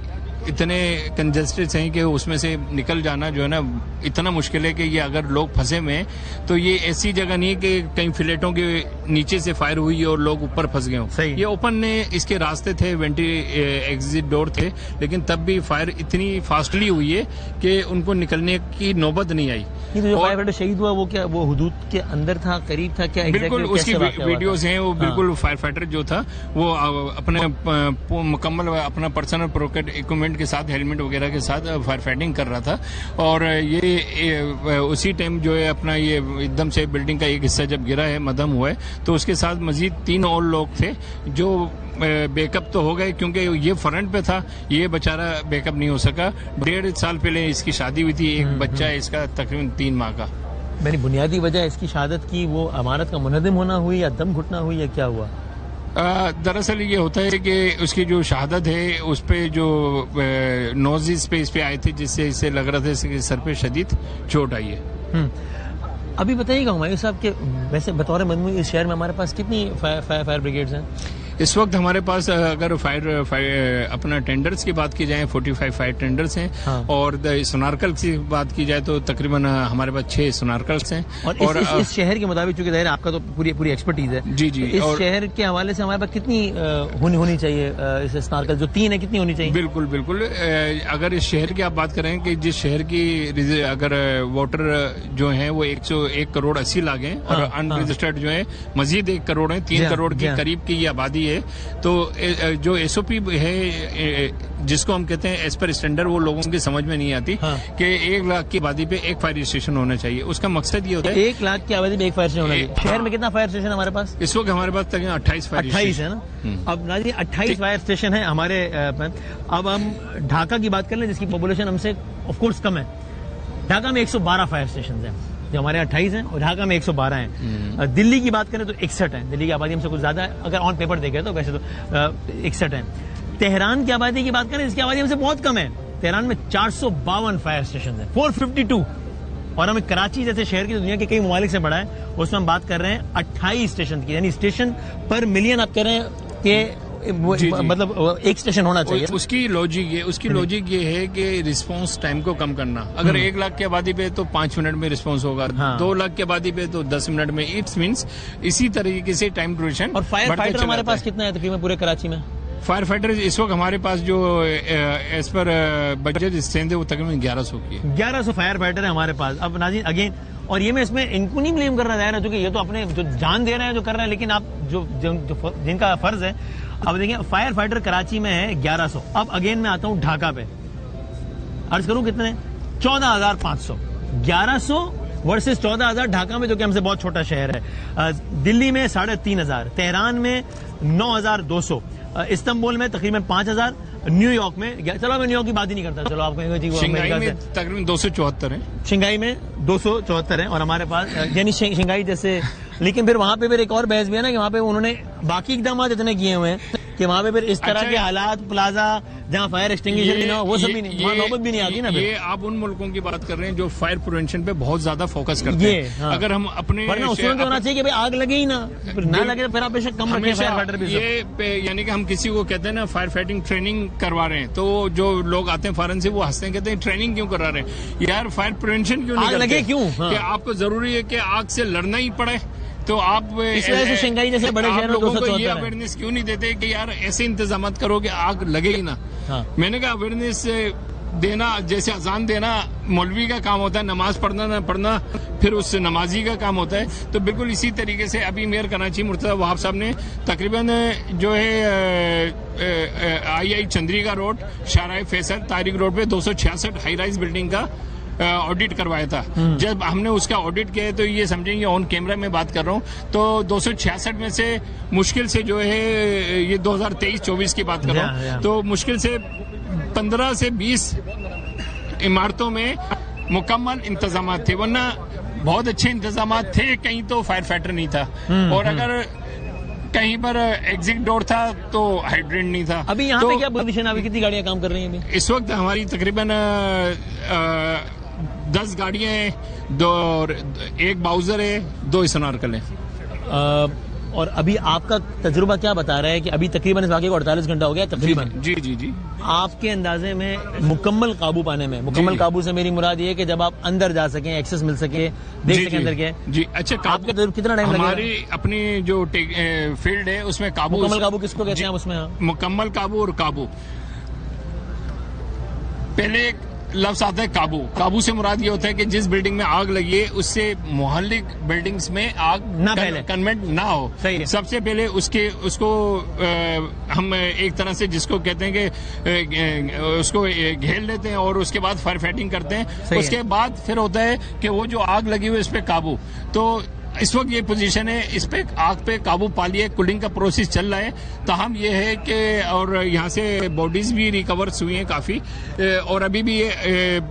इतने कंजेस्टेड हैं कि उसमें से निकल जाना जो है ना इतना मुश्किल है कि ये अगर लोग फंसे हुए हैं तो ये ऐसी जगह नहीं है कि कहीं फ्लैटों के नीचे से फायर हुई और लोग ऊपर फंस गए हों। ये ओपन ने इसके रास्ते थे, एग्जिट डोर थे, लेकिन तब भी फायर इतनी फास्टली हुई है कि उनको निकलने की नौबत नहीं आई। ये तो जो फायर फाइटर शहीद हुआ वो क्या वो हुदूद के अंदर था, करीब था, क्या? बिल्कुल उसकी वीडियोज हैं, वो बिल्कुल फायर फाइटर जो था वो अपने मुकम्मल अपना पर्सनल प्रोटेक्ट इक्विपमेंट के साथ, हेलमेट वगैरह के साथ फायर फाइटिंग कर रहा था। और ये उसी टाइम जो है अपना ये एकदम से बिल्डिंग का एक हिस्सा जब गिरा है, मदम हुआ है, तो उसके साथ मजीद 3 और लोग थे जो बैकअप तो हो गए, क्योंकि ये फ्रंट पे था, ये बेचारा बैकअप नहीं हो सका। 1.5 साल पहले इसकी शादी हुई थी, एक बच्चा है इसका तकरीबन 3 माह का। मेरी बुनियादी वजह इसकी शहादत की वो अमानत का मुनहदिम होना हुई या दम घुटना हुई या क्या हुआ? दरअसल ये होता है कि उसकी जो शहादत है उस पे जो नोजिस पे इस पे आए थे, जिससे इसे लग रहा था कि सर पे शदीद चोट आई है। अभी बताइएगा हुमायूं साहब के वैसे बतौर मजमूई इस शहर में हमारे पास कितनी फायर ब्रिगेड्स हैं? इस वक्त हमारे पास अगर फायर अपना टेंडर्स की बात की जाए 45 फायर टेंडर्स हैं। और सोनारकल की बात की जाए तो तकरीबन हमारे पास 6 सोनारकल्स हैं। और इस शहर के मुताबिक चूंकि जाहिर आपका तो पूरी एक्सपर्टीज है जी इस शहर के हवाले से हमारे पास कितनी होनी चाहिए इस सोनारकल जो 3 है, कितनी होनी चाहिए? बिल्कुल अगर इस शहर की आप बात करें कि जिस शहर की अगर वोटर जो है वो 101 करोड़ 80 लाख हैं और अनरजिस्टर्ड जो है मजीद 1 करोड़ है, 3 करोड़ के करीब की ये आबादी है। तो जो एसओपी है जिसको हम कहते हैं एज पर स्टैंडर्ड, वो लोगों की समझ में नहीं आती कि 1 लाख की आबादी पे 1 फायर स्टेशन होना चाहिए। उसका मकसद ये होता है 1 लाख की आबादी पे 1 फायर स्टेशन होना चाहिए। शहर में कितना फायर स्टेशन हमारे पास? इस वक्त हमारे पास तक 28 है ना। अब नाज़रीन 28 फायर स्टेशन है हमारे। अब हम ढाका की बात कर लें जिसकी पॉपुलेशन हमसे ऑफ कोर्स कम है। ढाका में 112 फायर स्टेशन है, जो हमारे 28 हैं, और ढाका में 112 हैं। दिल्ली की बात करें तो 61 है। दिल्ली की आबादी हमसे कुछ ज्यादा है अगर ऑन पेपर देखें तो, वैसे तो 61 है। तेहरान की आबादी की बात करें, इसकी आबादी हमसे बहुत कम है। तेहरान में 452 फायर स्टेशन है, 452। और हमें कराची जैसे शहर की दुनिया के कई ममालिक से बड़ा है, उसमें हम बात कर रहे हैं 28 स्टेशन की, यानी स्टेशन पर मिलियन आप कह रहे हैं कि मतलब 1 स्टेशन होना चाहिए। उसकी लॉजिक ये है कि रिस्पांस टाइम को कम करना। अगर 1 लाख की आबादी पे तो 5 मिनट में रिस्पांस होगा, 2 लाख की आबादी पे तो 10 मिनट में। इट्स मीन्स इसी तरीके से टाइम ड्यूरेशन। और फायर फाइटर हमारे पास कितना है तकरीबन पूरे कराची में? फायर फाइटर इस वक्त हमारे पास जो एज पर बजट स्ट्रेंथ है वो तकरीबन 1100 की है। 1100 फायर फाइटर है हमारे पास। अब नाज़रीन अगेन, और ये मैं इसमें इनको नहीं ब्लेम कर रहा है, क्योंकि ये तो अपने जो जान दे रहे हैं जो कर रहे हैं, लेकिन आप जो जिनका फर्ज है। अब देखिए फायर फाइटर कराची में है 1100। अब अगेन मैं आता हूं ढाका पे, अर्ज करूं कितने? 14,500। 1100 वर्सेस 14,000 ढाका में, जो कि हमसे बहुत छोटा शहर है। दिल्ली में 3,500, तेहरान में 9,200, इस्तांबुल में तकरीबन 5,000, न्यूयॉर्क में, चलो मैं न्यूयॉर्क की बात ही नहीं करता, चलो आपको शंघाई में तकरीबन 274 है। शंघाई में 274 है और हमारे पास यानी शंघाई जैसे। लेकिन फिर वहां पे फिर एक और बहस भी है ना कि वहां पे उन्होंने बाकी इकदाम इतने किए हुए हैं कि वहाँ पे फिर इस तरह अच्छा, के हालात, प्लाजा जहाँ फायर एक्सटिंग्विशर भी ना हो, वो सब भी नहीं, वहाँ नौबत भी नहीं आती ना फिर। ये आप उन मुल्कों की बात कर रहे हैं जो फायर प्रिवेंशन पे बहुत ज्यादा फोकस करते ये, हैं। हाँ। अगर हम अपने वरना उसूल तो होना चाहिए कि भाई आग लगे ही ना, फिर ना लगे तो फिर आप बेशक कम रखें फायर फाइटर भी सब। ये यानी कि हम किसी को कहते हैं ना फायर फाइटिंग ट्रेनिंग करवा रहे हैं, तो जो लोग आते हैं फॉरेन से वो हंसते हैं, कहते हैं ट्रेनिंग क्यों करा रहे हैं यार, फायर प्रिवेंशन क्यों नहीं आग करते? लगे क्यों? हाँ। कि आपको जरूरी है कि आग से लड़ना ही पड़े, तो आप इस वजह से शंघाई जैसे बड़े आप शहरों में लोगों को 274 ये है। अवेयरनेस क्यों नहीं देते कि यार ऐसे इंतजाम करो कि आग लगे ही ना। हाँ। मैंने कहा अवेयरनेस देना, जैसे अजान देना मौलवी का काम होता है, नमाज पढ़ना ना पढ़ना फिर उस नमाजी का काम होता है, तो बिल्कुल इसी तरीके से अभी मेयर कराची मुर्तजा वहाब साहब ने तकरीबन जो है आई चंद्रिका रोड, शाहराह फैसल, तारिक रोड पे 266 हाई राइज बिल्डिंग का ऑडिट करवाया था। जब हमने उसका ऑडिट किया तो ये समझेंगे ऑन कैमरा में बात कर रहा हूँ, तो 266 में से मुश्किल से जो है ये 2023-24 की बात कर रहा हूँ, तो मुश्किल से 15 से 20 इमारतों में मुकम्मल इंतजाम थे, वरना बहुत अच्छे इंतजाम थे, कहीं तो फायर फाइटर नहीं था, और अगर कहीं पर एग्जिट डोर था तो हाइड्रेंट नहीं था। अभी यहाँ तो पे क्या पोजीशन, अभी कितनी गाड़ियाँ काम कर रही हैं अभी? इस वक्त हमारी तकरीबन 10 गाड़ियां हैं, एक बाउजर है, 2 स्नार्कल है। और अभी आपका तजुर्बा क्या बता रहा है कि अभी तकरीबन इस वाक़े को 48 घंटा हो गया तकरीबन? जी जी जी। आपके अंदाजे में मुकम्मल काबू पाने में, मुकम्मल काबू से मेरी मुराद ये है कि जब आप अंदर जा सकें, एक्सेस मिल सके, देख सकें अंदर क्या है। जी अच्छा, आपका तजुर्बा कितना टाइम लगेगा? हमारी अपनी जो फील्ड है उसमें काबू, मुकम्मल काबू किसको कहते हैं आप उसमें? हाँ, मुकम्मल काबू और काबू, पहले एक लफ्ज आता है काबू। काबू से मुराद ये होता है कि जिस बिल्डिंग में आग लगी है उससे मोहल्ले बिल्डिंग्स में आग ना पहले कन्वेंट ना हो। सही है। सबसे पहले उसको हम एक तरह से जिसको कहते हैं कि उसको घेर लेते हैं और उसके बाद फायर फाइटिंग करते हैं। उसके बाद फिर होता है कि वो जो आग लगी हुई है इस पे काबू। तो इस वक्त ये पोजीशन है, इस पे आग पे काबू पा लिया, कूलिंग का प्रोसेस चल रहा है। ताहम ये है कि और यहाँ से बॉडीज भी रिकवर्स हुई हैं काफी, और अभी भी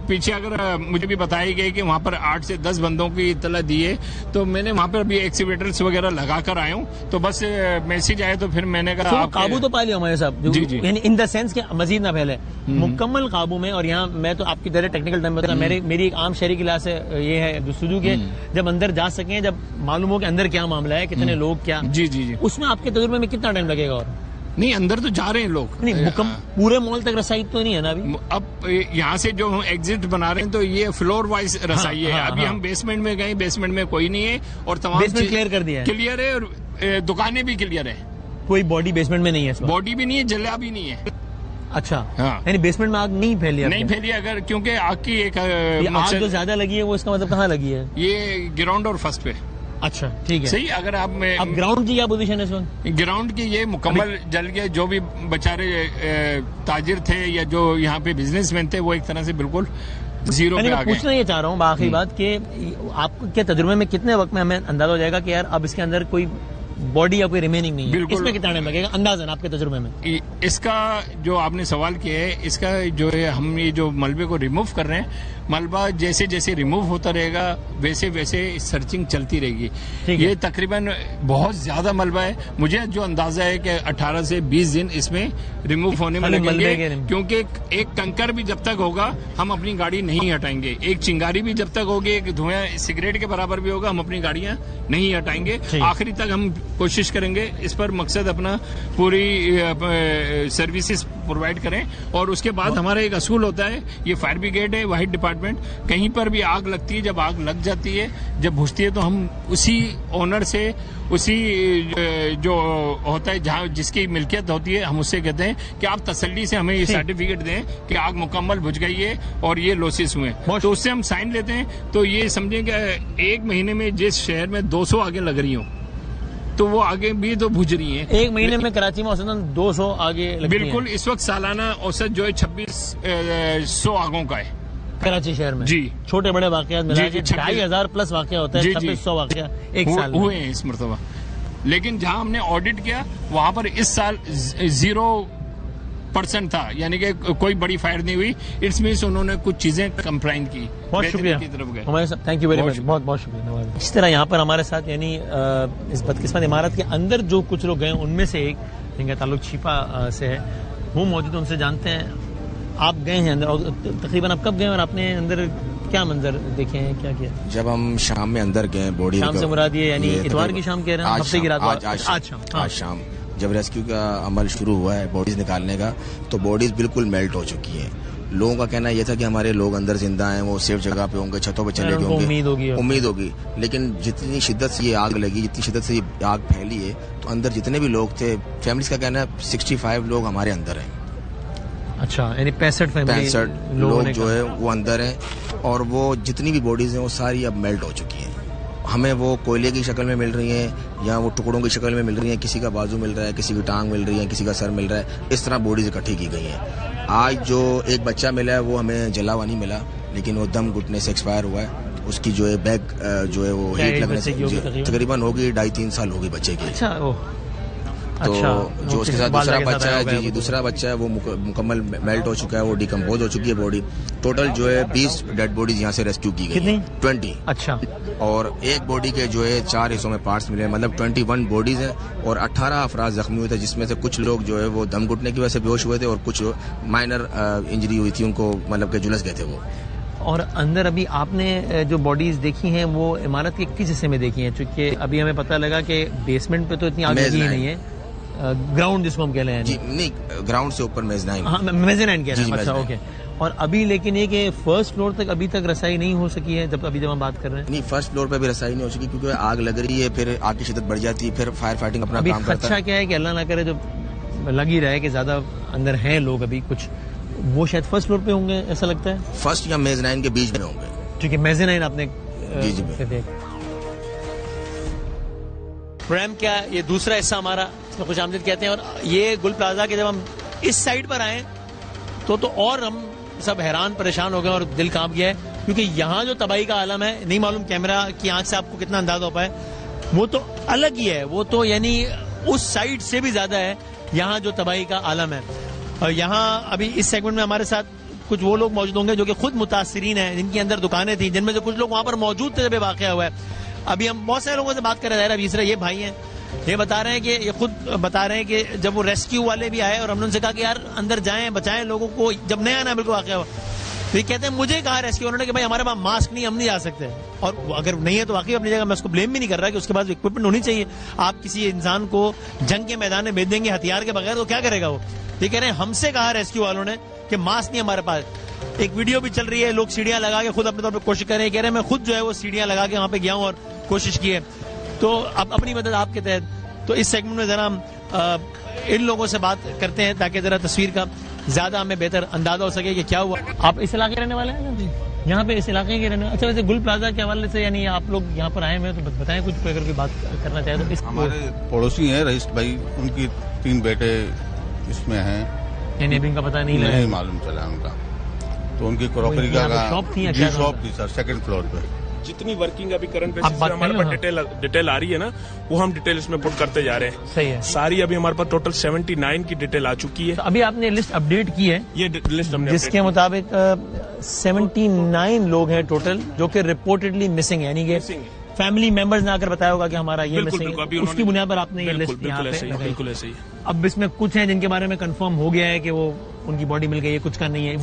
पीछे अगर मुझे भी बताया गया कि वहाँ पर 8 से 10 बंदों की इत्तला दी है, तो मैंने वहाँ पर अभी एक्सीवेटर्स वगैरह लगा कर आया हूँ। तो बस मैसेज आया तो फिर मैंने कहा तो काबू तो पा लिया हमारे साहब। जी जी, यानी इन द सेंस के मजीद ना फैले, मुकम्मल काबू में। और यहाँ मैं तो आपकी तरह टेक्निकल टर्म बता, मेरी एक आम शहरी क्लास है, ये है जस्तुजू के, जब अंदर जा सकें, जब मालूम हो कि अंदर क्या मामला है, कितने लोग क्या, जी जी जी, उसमें आपके तजुर्बे में कितना टाइम लगेगा? और नहीं, अंदर तो जा रहे हैं लोग, नहीं पूरे मॉल तक रसाई तो नहीं है ना अभी? अब यहाँ से जो हम एग्जिट बना रहे हैं तो ये फ्लोर वाइज रसाई है। अभी हम बेसमेंट में गए, बेसमेंट में कोई नहीं है और तमाम बेसमेंट क्लियर कर दिया है, क्लियर है, और दुकानें भी क्लियर है। कोई बॉडी बेसमेंट में नहीं है? बॉडी भी नहीं है, जला भी नहीं है। अच्छा, हाँ, यानी बेसमेंट में आग नहीं फैली? नहीं फैली, अगर क्योंकि आग की एक आग जो ज्यादा लगी है वो इसका मतलब कहाँ लगी है? ये ग्राउंड और फर्स्ट पे। अच्छा ठीक है, सही। अगर आप अब ग्राउंड की क्या पोजीशन है इस वक्त? ग्राउंड की ये मुकम्मल जल गया। जो भी बेचारे ताजिर थे या जो यहाँ पे बिजनेसमैन थे वो एक तरह से बिल्कुल जीरो पे आ गए। पूछना ये चाह रहा हूँ आखिरी बात कि आपको क्या तजुर्बे में कितने वक्त में हमें अंदाजा हो जाएगा कि यार अब इसके अंदर कोई बॉडी या कोई रिमेनिंग नहीं है? इसमें कितना टाइम लगेगा अंदाजन आपके तजुर्बे में? इसका जो आपने सवाल किया है, इसका जो है हम ये जो मलबे को रिमूव कर रहे हैं, मलबा जैसे जैसे रिमूव होता रहेगा वैसे वैसे सर्चिंग चलती रहेगी। ये तकरीबन बहुत ज्यादा मलबा है, मुझे जो अंदाजा है कि 18 से 20 दिन इसमें रिमूव होने में लगेंगे, क्योंकि एक कंकर भी जब तक होगा हम अपनी गाड़ी नहीं हटाएंगे, एक चिंगारी भी जब तक होगी, एक धुआं सिगरेट के बराबर भी होगा, हम अपनी गाड़ियां नहीं हटाएंगे। आखिरी तक हम कोशिश करेंगे। इस पर मकसद अपना पूरी सर्विसेज प्रोवाइड करें। और उसके बाद हमारा एक असूल होता है, ये फायर ब्रिगेड है, वाहिद डिपार्टमेंट, कहीं पर भी आग लगती है, जब आग लग जाती है, जब बुझती है, तो हम उसी ओनर से, उसी जो होता है जहाँ जिसकी मिल्कियत होती है, हम उससे कहते हैं कि आप तसल्ली से हमें ये सर्टिफिकेट दें कि आग मुकम्मल बुझ गई है और ये लॉसेस हुए, तो उससे हम साइन लेते हैं। तो ये समझें कि 1 महीने में जिस शहर में 200 आगे लग रही हो, तो वो आगे भी तो बुझ रही हैं। 1 महीने में कराची में औसतन 200 आगे लगती बिल्कुल। इस वक्त सालाना औसत जो है 2600 आगों का है कराची शहर में। जी, छोटे बड़े वाकयात मिला के 2500 प्लस वाकया होता है, 2600 वाकया एक साल हुए हैं इस मरतबा। लेकिन जहां हमने ऑडिट किया वहां पर इस साल 0% था, यानी कि कोई बड़ी फायर नहीं हुई। इट्स मीन्स उन्होंने कुछ चीजें कंप्लाइन की। बहुत शुक्रिया की तरफ गए हमारे साथ, थैंक यू वेरी मच, बहुत बहुत शुक्रिया। इस तरह यहाँ पर हमारे साथ यानी इस बदकिस्मत इमारत के अंदर जो कुछ लोग गए उनमें से एक जिनका ताल्लुक छिपा से है, वो मौजूद, उनसे जानते हैं। आप गए हैं अंदर, और तकरीबन आप कब गए और आपने अंदर क्या मंजर देखे हैं, क्या किया? जब हम शाम में अंदर गए, बॉडी शाम से मुराद ये यानी इतवार की शाम कह रहे हैं, हफ्ते की रात, आज शाम जब रेस्क्यू का अमल शुरू हुआ है बॉडीज निकालने का, तो बॉडीज बिल्कुल मेल्ट हो चुकी हैं। लोगों का कहना यह था कि हमारे लोग अंदर जिंदा हैं, वो सेफ जगह पे होंगे, छतों पे चले गए होंगे, उम्मीद होगी। लेकिन जितनी शिद्दत से ये आग लगी, जितनी शिद्दत से ये आग फैली है, तो अंदर जितने भी लोग थे, फैमिलीज का कहना है 65 लोग हमारे अंदर हैं। अच्छा, यानी 65 लोग जो है वो अंदर हैं, और वो जितनी भी बॉडीज हैं वो सारी अब मेल्ट हो चुकी हैं। हमें वो कोयले की शक्ल में मिल रही हैं, या वो टुकड़ों की शक्ल में मिल रही हैं, किसी का बाजू मिल रहा है, किसी की टांग मिल रही है, किसी का सर मिल रहा है। इस तरह बॉडीज इकट्ठी की गई हैं। आज जो एक बच्चा मिला है वो हमें जला हुआ नहीं मिला, लेकिन वो दम घुटने से एक्सपायर हुआ है। उसकी जो है बैग जो है वो हीट लगने से तकरीबन होगी 2.5-3 साल होगी बच्चे की। तो जो उसके साथ दूसरा बच्चा है, जी दूसरा बच्चा है, वो मुकम्मल मेल्ट हो चुका है, वो डिकम्पोज हो चुकी है बॉडी। टोटल जो है 20 डेड बॉडीज यहाँ से रेस्क्यू की गई, 20। अच्छा। और एक बॉडी के जो है 4 हिस्सों में पार्ट्स मिले, मतलब 21 बॉडीज हैं, और 18 अफराद जख्मी हुए थे, जिसमें से कुछ लोग जो है वो दम घुटने की वजह से बेहोश हुए थे, और कुछ माइनर इंजरी हुई थी, उनको मतलब के झुलस गए थे वो। और अंदर अभी आपने जो बॉडीज देखी हैं वो इमारत के किस हिस्से में देखी हैं? चूंकि अभी हमें पता लगा कि बेसमेंट पे तो इतनी आग लगी नहीं है, ग्राउंड जिसको हम कह रहे हैं। जी नहीं, ग्राउंड से ऊपर मेज़नाइन। हाँ, मेज़नाइन कह रहे हैं। अच्छा, ओके। और अभी लेकिन ये कि फर्स्ट फ्लोर तक अभी तक रसाई नहीं हो सकी है, जब हम बात कर रहे हैं। नहीं, फर्स्ट फ्लोर पे भी रसाई नहीं हो सकी, क्योंकि आग लग रही है, फिर आग की शिद्दत बढ़ जाती है, फिर फायर फाइटिंग अपना काम करता है। अच्छा क्या है कि अल्लाह ना करे जो लग ही रहा है कि ज्यादा अंदर हैं लोग अभी कुछ, वो शायद फर्स्ट फ्लोर पे होंगे, ऐसा लगता है। फर्स्ट या मेज़नाइन के बीच में होंगे। ठीक है, मेज़नाइन आपने जी प्रोग्राम क्या, ये दूसरा हिस्सा हमारा, इसमें खुश आमदीद कहते हैं। और ये गुल प्लाजा के जब हम इस साइड पर आए तो और हम सब हैरान परेशान हो गए और दिल कांप गया है, क्योंकि यहाँ जो तबाही का आलम है, नहीं मालूम कैमरा की आंख से आपको कितना अंदाजा हो पाए, वो तो अलग ही है। वो तो यानी उस साइड से भी ज्यादा है यहाँ जो तबाही का आलम है। और यहाँ अभी इस सेगमेंट में हमारे साथ कुछ वो लोग मौजूद होंगे जो कि खुद मुतासिरीन हैं, जिनकी अंदर दुकानें थी, जिनमें से कुछ लोग वहां पर मौजूद थे जब ये वाकया हुआ है। अभी हम बहुत सारे लोगों से बात कर रहे हैं, तीसरा ये भाई हैं, ये बता रहे हैं कि ये खुद बता रहे हैं कि जब वो रेस्क्यू वाले भी आए और हमने उनसे कहा कि यार अंदर जाएं, बचाएं लोगों को, जब नया ना बिल्कुल वाकया हुआ, तो ये कहते हैं मुझे कहा रेस्क्यू उन्होंने कि भाई हमारे पास मास्क नहीं, हम नहीं जा सकते। और अगर नहीं है तो वाकई अपनी जगह मैं उसको ब्लेम भी नहीं कर रहा कि उसके पास इक्विपमेंट होनी चाहिए। आप किसी इंसान को जंग के मैदान में भेज देंगे हथियार के बगैर, तो क्या करेगा वो? ये कह रहे हैं हमसे कहा रेस्क्यू वालों ने कि मास्क नहीं हमारे पास। एक वीडियो भी चल रही है, लोग सीढ़ियां लगा के खुद अपने तौर पर कोशिश कर रहे हैं, कह रहे हैं मैं खुद जो है वो सीढ़ियां लगा के वहां पे गया हूं और कोशिश की है। तो अब अपनी मदद आपके तहत, तो इस सेगमेंट में जरा हम इन लोगों से बात करते हैं ताकि जरा तस्वीर का ज्यादा हमें बेहतर अंदाजा हो सके कि क्या हुआ। आप इस इलाके रहने वाले हैं ना? यहाँ पे इस इलाके के रहने। अच्छा, वैसे गुल प्लाजा के हवाले से यानी आप लोग यहाँ पर आए हुए हैं, तो बताएं कुछ, अगर कोई बात करना चाहे तो। हमारे पड़ोसी हैं रईस भाई, उनकी 3 बेटे इसमें हैं, यानी अभी उनका पता नहीं मालूम चला उनका। तो उनकी क्रॉकरी का शॉप थी, शॉप थी सर, 2nd फ्लोर पे। जितनी वर्किंग अभी करंट बेसिस पे हमारे पास डिटेल आ रही है ना, वो हम डिटेल इसमें पुट करते जा रहे हैं। सही है। सारी अभी हमारे पास टोटल 79 की डिटेल आ चुकी है। तो अभी आपने लिस्ट अपडेट की है, ये लिस्ट हमने जिसके मुताबिक 79 लोग हैं टोटल जो कि रिपोर्टेडली मिसिंग है, यानी कि फैमिली मेंबर्स ने आकर बताया होगा कि हमारा ये मिसिंग है, उसकी बुनियाद पर आपने ये लिस्ट यहाँ पे। बिल्कुल ऐसे ही। अब इसमें कुछ हैं जिनके बारे में कंफर्म हो गया है कि वो उनकी बॉडी मिल गई है, कुछ का नहीं है।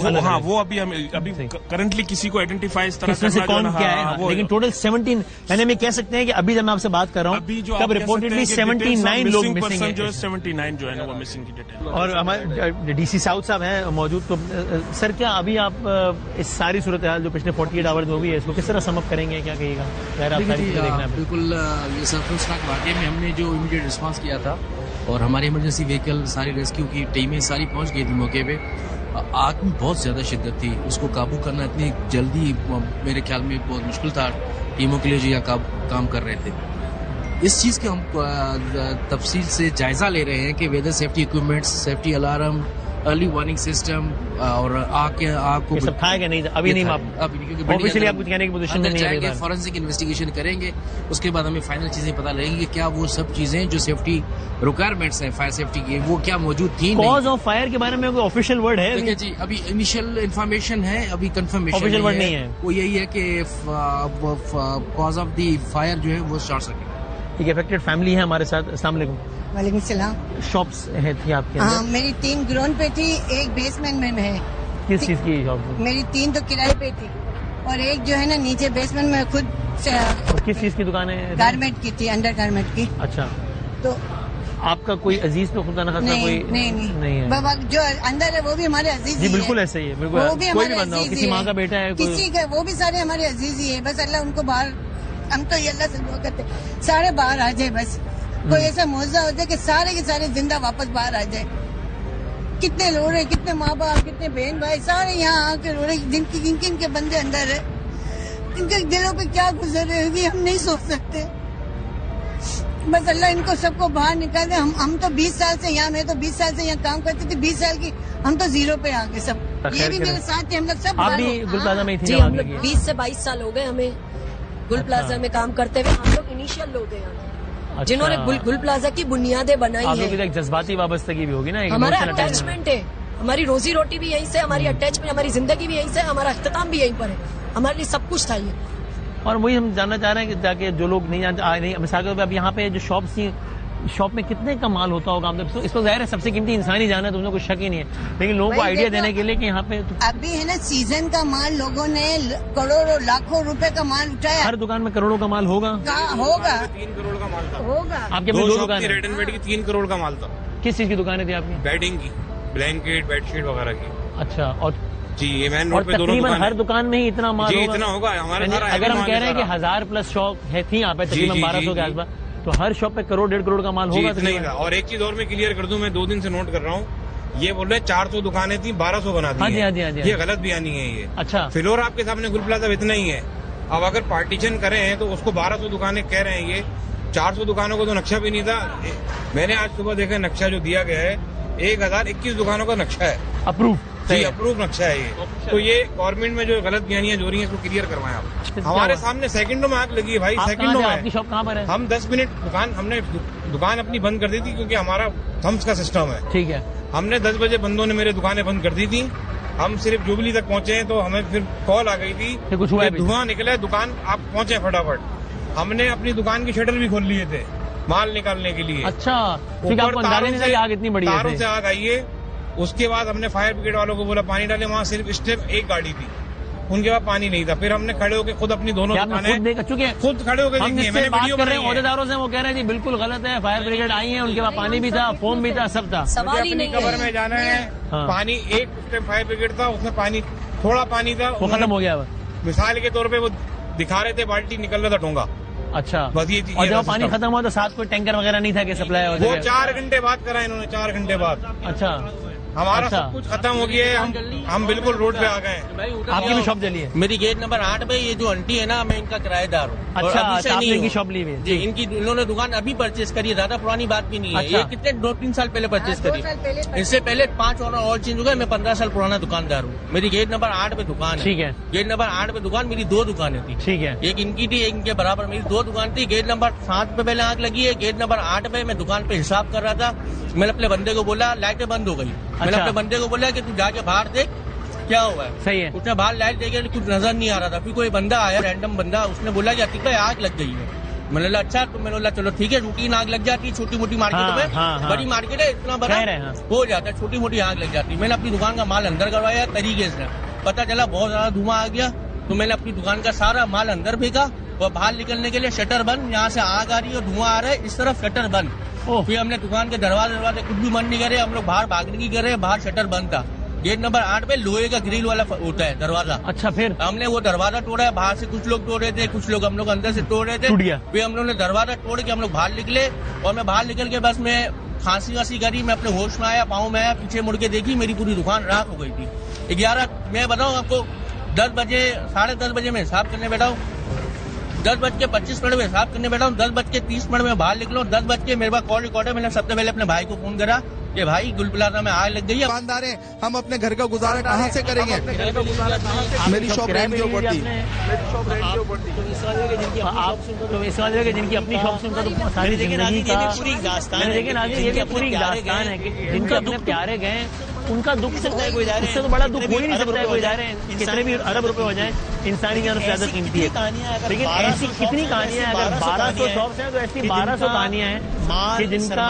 वो अभी करंटली किसी को आइडेंटिफाई इस तरह से कौन क्या है, लेकिन टोटल 17 मैंने में कह सकते हैं कि अभी जब मैं आपसे बात कर रहा हूँ तब रिपोर्टेडली 79 लोग मिसिंग है। 79 जो है ना वो मिसिंग की डिटेल। और हमारे डीसी साउथ साहब हैं मौजूद। तो सर, क्या अभी आप इस सारी सूरत हाल जो पिछले 48 आवर्स में हुई है, इसको किस तरह समअप करेंगे, क्या कहिएगा? बिल्कुल, ये सरफरोश वाकये में हमने जो इमीडिएट रिस्पांस किया था और हमारी इमरजेंसी व्हीकल, सारी रेस्क्यू की टीमें सारी पहुंच गई थी मौके पे। आग में बहुत ज़्यादा शिद्दत थी, उसको काबू करना इतनी जल्दी मेरे ख्याल में बहुत मुश्किल था टीमों के लिए जो यहाँ काम कर रहे थे। इस चीज़ के हम तफसील से जायज़ा ले रहे हैं कि whether safety equipments, safety alarm, early warning system और आग को सब था कि नहीं? अभी नहीं, क्योंकि ऑफिशियली आप कुछ कहने की पोजीशन में नहीं है। फॉरेंसिक इन्वेस्टिगेशन करेंगे, उसके बाद हमें फाइनल चीजें पता लगेंगी कि क्या वो सब चीजें जो सेफ्टी रिक्वायरमेंट्स हैं फायर सेफ्टी की, वो क्या मौजूद थी। कॉज ऑफ फायर के बारे में कोई ऑफिशियल वर्ड है? ठीक है जी, अभी इनिशियल इन्फॉर्मेशन है, अभी कंफर्मेशन ऑफिशियल वर्ड नहीं है। वो यही है कि कॉज ऑफ द फायर जो है वो शॉर्ट सर्किट। एक अफेक्टेड फैमिली है हमारे साथ। अस्सलाम वालेकुम। वालेकुम सलाम। शॉप्स है थी आपके हाँ, अंदर? मेरी 3 ग्राउंड पे थी, एक बेसमेंट में है। किस चीज की शॉप? मेरी 3 तो किराए पे थी और एक जो है ना नीचे बेसमेंट में खुद और किस चीज की दुकान है? गारमेंट की थी, अंडर गारमेंट की। अच्छा, तो आपका कोई अजीज तो खुदा ना खासा नहीं, कोई नहीं है? बाबा जो अंदर है वो भी हमारे अजीज जी ही बिल्कुल है। ऐसे ही है, बिल्कुल वो भी कोई हमारे भी बंदा हो, अजीज किसी ही माँ है। का बेटा है, किसी का, वो भी सारे हमारे अजीज ही है। बस अल्लाह उनको बाहर, हम तो ये अल्लाह से दुआ करते सारे बाहर आ जाए। बस कोई ऐसा मौजा हो जाए कि सारे के सारे जिंदा वापस बाहर आ जाए। कितने रो रहे, कितने माँ बाप, कितने बहन भाई सारे यहाँ आके रो रहे, जिनके बंदे अंदर है, इनके दिलों पे क्या गुजर रहे होगी हम नहीं सोच सकते। बस अल्लाह इनको सबको बाहर निकाल दे। हम तो 20 साल से यहाँ, मैं तो 20 साल से यहाँ काम करती थी। 20 साल की हम तो जीरो पे आ गए सब। ये भी मेरे साथ थे, हम लोग सब आप बाहर भी हो। गुल प्लाजा में ही थी जी, जब हम आग लोग लगी? 20 से 22 साल हो गए हमें गुल प्लाजा में काम करते हुए। हम लोग इनिशियल लोग हैं अच्छा। जिन्होंने गुल प्लाजा की बुनियादें बनाई आप लोग की है। तो एक जज्बाती वाबस्तगी भी होगी ना, एक हमारा emotional attachment। अटैचमेंट है, हमारी रोजी रोटी भी यहीं से, हमारी अटैचमेंट, हमारी जिंदगी भी यहीं से, हमारा अख्ताम भी यहीं पर है। हमारे लिए सब कुछ था ये। और वही हम जानना चाह रहे हैं कि जाके जो लोग नहीं जानते, नहीं मिसाल के तौर पे अब यहाँ पे जो शॉप्स थी, शॉप में कितने का माल होता होगा? तो इसको जाहिर है सबसे कीमती इंसानी जान है, तो उसमें कोई शक ही नहीं है, लेकिन लोगों को आइडिया देने के लिए कि यहाँ पे अभी है ना सीजन का माल, लोगों ने करोड़ों लाखों रुपए का माल उठाया। हर दुकान में करोड़ों का माल होगा। होगा 3 करोड़ का माल था। होगा। आपके अपनी 2 दुकान रेड एंड बेड की 3 करोड़ का माल था। किस चीज की दुकानें थी आपकी? बेडिंग की, ब्लैंकेट, बेडशीट वगैरह की। अच्छा, और जी, ये मैन और रोड पे दोनों तकरीबन दुकान हर दुकान में ही इतना माल जी, होगा? इतना होगा हमारे यानी सारा अगर हम माल कह है रहे हैं कि सारा। 1000 प्लस शॉप है थी यहाँ पे, जी, तकरीबन जी, 1200 के जी। आसपास, तो हर शॉप पे करोड़ 1.5 करोड़ का माल जी, होगा इतना ही था। और एक चीज और मैं क्लियर कर दूं, मैं 2 दिन से नोट कर रहा हूँ, ये बोल रहे 400 दुकानें थी, 1200 बना दी। हाँ जी, हाँ जी, हाँ जी। ये गलत बयानी है ये। अच्छा, फिलौर आपके सामने गुल प्लाजा इतना ही है। अब अगर पार्टीशन करें हैं तो उसको 1200 दुकानें कह रहे हैं, ये 400 दुकानों को तो नक्शा भी नहीं था। मैंने आज सुबह देखा नक्शा जो दिया गया है, 1021 दुकानों का नक्शा है, अप्रूव। जी अप्रूव नक्शा है ये। तो ये गवर्नमेंट में जो गलत बयानियां जो हो रही है, इसको क्लियर करवाएं आप। हमारे सामने सेकंडों में आग लगी है भाई, सेकंडों में। आपकी शॉप कहाँ पर है? हम 10 मिनट हमने दुकान अपनी बंद कर दी थी, क्योंकि हमारा थम्स का सिस्टम है। ठीक है। हमने 10 बजे बंदों ने मेरे दुकानें बंद कर दी थी। हम सिर्फ जुबली तक पहुंचे हैं तो हमें फिर कॉल आ गई थी कुछ हुआ, धुआं निकला है, दुकान आप पहुंचे फटाफट। हमने अपनी दुकान की शटर भी खोल लिए थे माल निकालने के लिए। अच्छा, क्योंकि आपको अंदाजा नहीं था कि आग इतनी बड़ी है। तारों से आग आई है। उसके बाद हमने फायर ब्रिगेड वालों को बोला पानी डाले, वहाँ सिर्फ स्टेप एक गाड़ी थी, उनके पास पानी नहीं था। फिर हमने खड़े होकर खुद अपनी दोनों दुकानें खुद खड़े होकर हम देखी। मैंने बात कर रहे हैं अहदेदारों से, वो कह रहे हैं जी बिल्कुल गलत है, फायर ब्रिगेड आई है, उनके पास पानी भी था, फोम भी था, सब था। सवाल ही नहीं कबर में जाना है। हाँ। पानी एक स्टेप फायर ब्रिगेड था, उसमें पानी थोड़ा पानी था, वो खत्म हो गया। मिसाल के तौर पे वो दिखा रहे थे बाल्टी निकल रहा था डोंगा। अच्छा, बस ये और जब पानी खत्म हुआ तो साथ कोई टैंकर वगैरह नहीं था कि सप्लाई? वो 4 घंटे बाद करा इन्होंने, 4 घंटे बाद। अच्छा, हमारा अच्छा। सब कुछ खत्म हो गया है, हम बिल्कुल रोड पे आ गए हैं। आपकी भी शॉप जली है? मेरी गेट नंबर 8 पे ये जो आंटी है ना, मैं इनका किराएदार हूँ। अच्छा, आपने इनकी शॉप ली हुई है? जी, इन्होंने दुकान अभी परचेज करी है, ज्यादा पुरानी बात भी नहीं है। अच्छा। ये कितने 2-3 साल पहले परचेज करी। इससे पहले 5 और चेंज हो गए। मैं 15 साल पुराना दुकानदार हूँ। मेरी गेट नंबर 8 पे दुकान है। ठीक है। गेट नंबर 8 पे दुकान, मेरी 2 दुकानें थी। ठीक है। एक इनकी थी, एक इनके बराबर मेरी 2 दुकान थी। गेट नंबर 7 पे पहले आग लगी है, गेट नंबर 8 पे मैं दुकान पे हिसाब कर रहा था। मैंने अपने बंदे को बोला, लाइटें बंद हो गई। मैंने अपने बंदे को बोला कि तू जाके बाहर देख क्या हुआ है। सही है। उसने बाहर लाइट देखे, कुछ नजर नहीं आ रहा था। फिर कोई बंदा आया, रैंडम बंदा, उसने बोला कि अतीक भाई आग लग गई है। मैंने बोला अच्छा, तो मैंने बोला चलो ठीक है, रूटीन आग लग जाती है छोटी मोटी मार्केटों में। हाँ। बड़ी मार्केट है, इतना बड़ा हो जाता है, छोटी मोटी आग लग जाती है। मैंने अपनी दुकान का माल अंदर करवाया तरीके से, पता चला बहुत ज्यादा धुआं आ गया, तो मैंने अपनी दुकान का सारा माल अंदर फेंका और बाहर निकलने के लिए शटर बंद, यहाँ से आग आ रही है, धुआं आ रहा है, इस तरफ शटर बंद। फिर हमने दुकान के दरवाजे कुछ भी बंद नहीं करे, हम लोग बाहर भागने की करे, बाहर शटर बंद था। गेट नंबर 8 पे लोहे का ग्रिल वाला होता है दरवाजा। अच्छा, फिर हमने वो दरवाजा तोड़ा है, बाहर से कुछ लोग तोड़ रहे थे, कुछ लोग हम लोग अंदर से तोड़ रहे थे। फिर हम लोग ने दरवाजा तोड़ के हम लोग बाहर निकले, और मैं बाहर निकल के बस मैं खांसी वासी करी, मैं अपने होश में आया, पाँव में आया, पीछे मुड़ के देखी, मेरी पूरी दुकान राख हो गई थी। 11 मैं बताऊँ आपको, 10 बजे 10:30 बजे मैं हिसाब करने बैठा हूँ, 10:25 में हिसाब करने बैठा हूँ, 10:30 में बाहर निकला हूँ, 10 बज के मेरे पास कॉल रिकॉर्ड है। मैंने सबसे पहले अपने भाई को फोन करा कि भाई गुल प्लाजा में आग लग गई है। दुकानदार है, हम अपने घर का गुजारा कहाँ से करेंगे? मेरी शॉप रेंट के ऊपर थी। तो इस वजह के जिनकी अपनी शॉप से उनका तो सारी जिंदगी का पूरी दास्तान है, ये भी पूरी दास्तान है कि जिनके अपने प्यारे गए उनका दुख सकता है कोई जा रहे हैं, उससे तो बड़ा दुख हो ही नहीं सकता है कोई जा रहे हैं, कितने भी अरब रुपए हो जाए, इंसानी जान से ज्यादा कीमती है। लेकिन ऐसी कितनी कहानियां हैं, अगर 1200 शॉप्स हैं तो ऐसी 1200 कहानियां हैं कि जिनका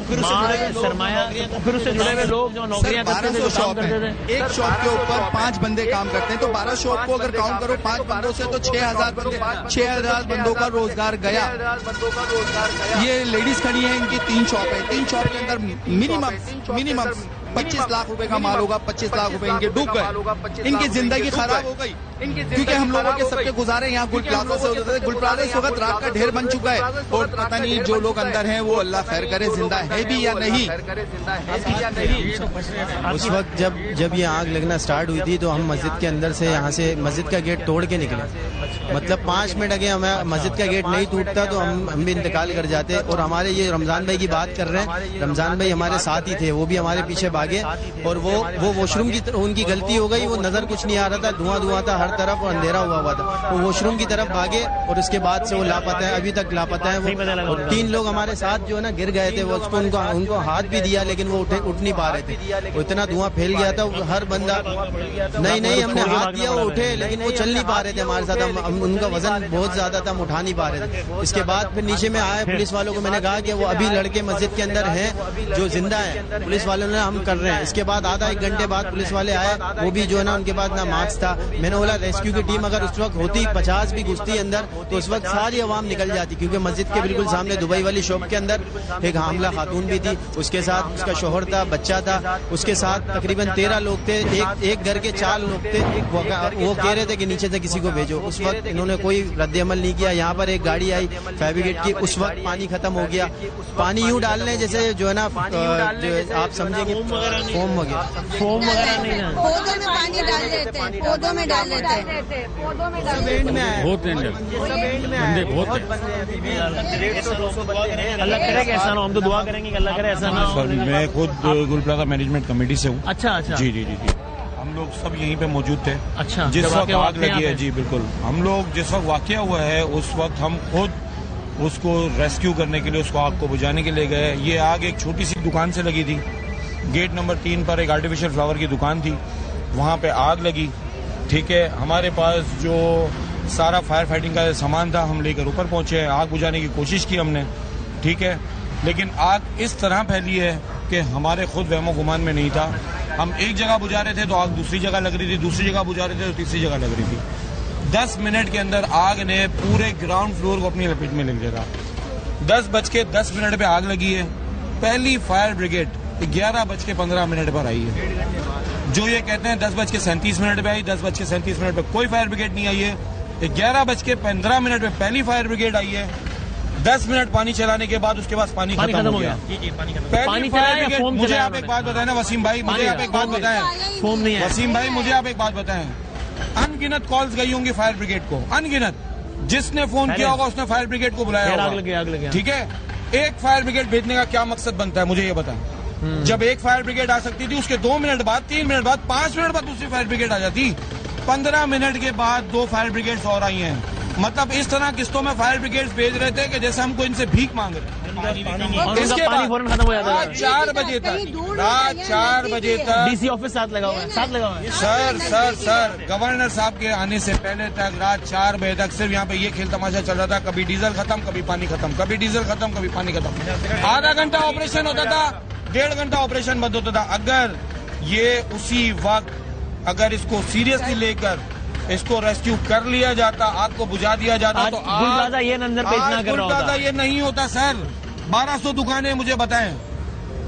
सरमाया, फिर उससे जुड़े हुए लोग जो नौकरियां करते थे, जो काम करते थे। एक शॉप के ऊपर 5 बंदे काम करते हैं, तो 12 शॉप को अगर काउंट करो 5 बंदों से तो 6000 बंदे, 6000 बंदों का रोजगार गया। ये लेडीज खड़ी है, इनकी 3 शॉप है, 3 शॉप के अंदर मिनिमम 25 लाख रुपए का माल होगा, 25 लाख रुपए इनके डूब गए, इनकी जिंदगी खराब हो गई। क्योंकि हम लोगों के सबके गुजारे यहाँ गुल प्लाजा से होते थे। गुल प्लाजा इस वक्त रात का ढेर बन चुका है और पता नहीं जो लोग अंदर हैं वो अल्लाह खैर करे जिंदा है भी या नहीं। उस वक्त जब ये आग लगना स्टार्ट हुई थी तो हम मस्जिद के अंदर से, यहाँ से मस्जिद का गेट तोड़ के निकले, मतलब 5 मिनट अगे हमें मस्जिद का गेट नहीं टूटता तो हम भी इंतकाल कर जाते। और हमारे ये रमजान भाई की बात कर रहे हैं, रमजान भाई हमारे साथ ही थे, वो भी हमारे पीछे भागे और वो वॉशरूम की उनकी गलती हो गई, वो नजर कुछ नहीं आ रहा था, धुआं था हर तरफ और अंधेरा हुआ था, वो वॉशरूम की तरफ भागे और उसके बाद से वो लापता है, अभी तक लापता है वो। और 3 लोग हमारे साथ जो है ना गिर गए थे, वो उसको उनको हाथ भी दिया लेकिन वो उठ नहीं पा रहे थे, वो इतना धुआं फैल गया था, हर बंदा नहीं हमने हाथ दिया वो उठे लेकिन वो चल नहीं पा रहे थे हमारे साथ, उनका वजन बहुत ज्यादा था, हम उठा नहीं पा रहे थे। इसके बाद फिर नीचे में आए पुलिस वालों को, मैंने कहा कि वो अभी लड़के मस्जिद के अंदर हैं जो जिंदा है, पुलिस वालों ने हम कर रहे हैं। इसके बाद आधा 1 घंटे बाद पुलिस वाले आए, वो भी जो है ना उनके पास ना मास्क था। मैंने बोला रेस्क्यू की टीम अगर उस वक्त होती 50 भी घुसती अंदर तो उस वक्त सारी आवाम निकल जाती, क्योंकि मस्जिद के बिल्कुल सामने दुबई वाली शॉप के अंदर एक हामला खातून भी थी, उसके साथ उसका शोहर था, बच्चा था, उसके साथ तकरीबन 13 लोग थे, एक घर के 4 लोग थे। वो कह रहे थे कि नीचे से किसी को भेजो, उस वक्त इन्होंने कोई रद्द अमल नहीं किया। यहाँ पर एक गाड़ी आई फायर ब्रिगेड की, उस वक्त पानी खत्म हो गया, पानी यूं डालने जैसे जो है ना आप समझेंगे फोम वगैरह नहीं ना, पौधों में पानी डाल देते हैं, पौधों में डाल देते हैं, बहुत बहुत अल्लाह करे कि ऐसा ना हो, हम तो दुआ करेंगे कि अल्लाह करे ऐसा ना हो। मैं खुद गुल प्लाजा मैनेजमेंट कमेटी से हूँ। अच्छा जी हम लोग सब यहीं पे मौजूद थे। अच्छा, जिस वक्त आग लगी है, जी बिल्कुल, हम लोग जिस वक्त वाकया हुआ है उस वक्त हम खुद उसको रेस्क्यू करने के लिए, उसको आग को बुझाने के लिए गए। ये आग एक छोटी सी दुकान से लगी थी, गेट नंबर 3 पर एक आर्टिफिशियल फ्लावर की दुकान थी, वहाँ पे आग लगी। ठीक है, हमारे पास जो सारा फायर फाइटिंग का सामान था हम लेकर ऊपर पहुंचे, आग बुझाने की कोशिश की हमने। ठीक है, लेकिन आग इस तरह फैली है कि हमारे खुद वहमो गुमान में नहीं था। हम एक जगह बुझा रहे थे तो आग दूसरी जगह लग रही थी, दूसरी जगह बुझा रहे थे तो तीसरी जगह लग रही थी। 10 मिनट के अंदर आग ने पूरे ग्राउंड फ्लोर को अपनी लपेट में ले लिया था। 10:10 पे आग लगी है। पहली फायर ब्रिगेड 11:15 पर आई है। जो ये कहते हैं 10:37 पे आई, 10:37 पे कोई फायर ब्रिगेड नहीं आई है। 11:15 पे पहली फायर ब्रिगेड आई है। 10 मिनट पानी चलाने के बाद उसके बाद पानी खत्म हो गया। पहली फायर ब्रिगेड, मुझे आप एक बात बताएं ना वसीम भाई, मुझे आप एक बात बताएं वसीम भाई, मुझे आप एक बात बताएं, अनगिनत कॉल्स गई होंगी फायर ब्रिगेड को, अनगिनत। जिसने फोन किया होगा उसने फायर ब्रिगेड को बुलाया होगा। ठीक है, एक फायर ब्रिगेड भेजने का क्या मकसद बनता है, मुझे ये बताएं। जब एक फायर ब्रिगेड आ सकती थी, उसके 2 मिनट बाद, 3 मिनट बाद, 5 मिनट बाद दूसरी फायर ब्रिगेड आ जाती। 15 मिनट के बाद 2 फायर ब्रिगेड और आई हैं। मतलब इस तरह किस्तों में फायर ब्रिगेड भेज रहे थे कि जैसे हमको इनसे भीख मांग रहे हैं। इसके बाद रात 4 बजे तक डीसी ऑफिस साथ लगा हुआ है। सर गवर्नर साहब के आने से पहले तक रात 4 बजे तक सिर्फ यहाँ पे ये खेल तमाशा चल रहा था। कभी डीजल खत्म, कभी पानी खत्म, कभी डीजल खत्म, कभी पानी खत्म। आधा घंटा ऑपरेशन होता था, 1.5 घंटा ऑपरेशन बंद होता था। अगर ये उसी वक्त अगर इसको सीरियसली लेकर इसको रेस्क्यू कर लिया जाता, आग को बुझा दिया जाता तो गुलप्लाजा ये अंदर बेचना कर रहा होता। ये नहीं होता सर। 1200 दुकानें मुझे बताएं,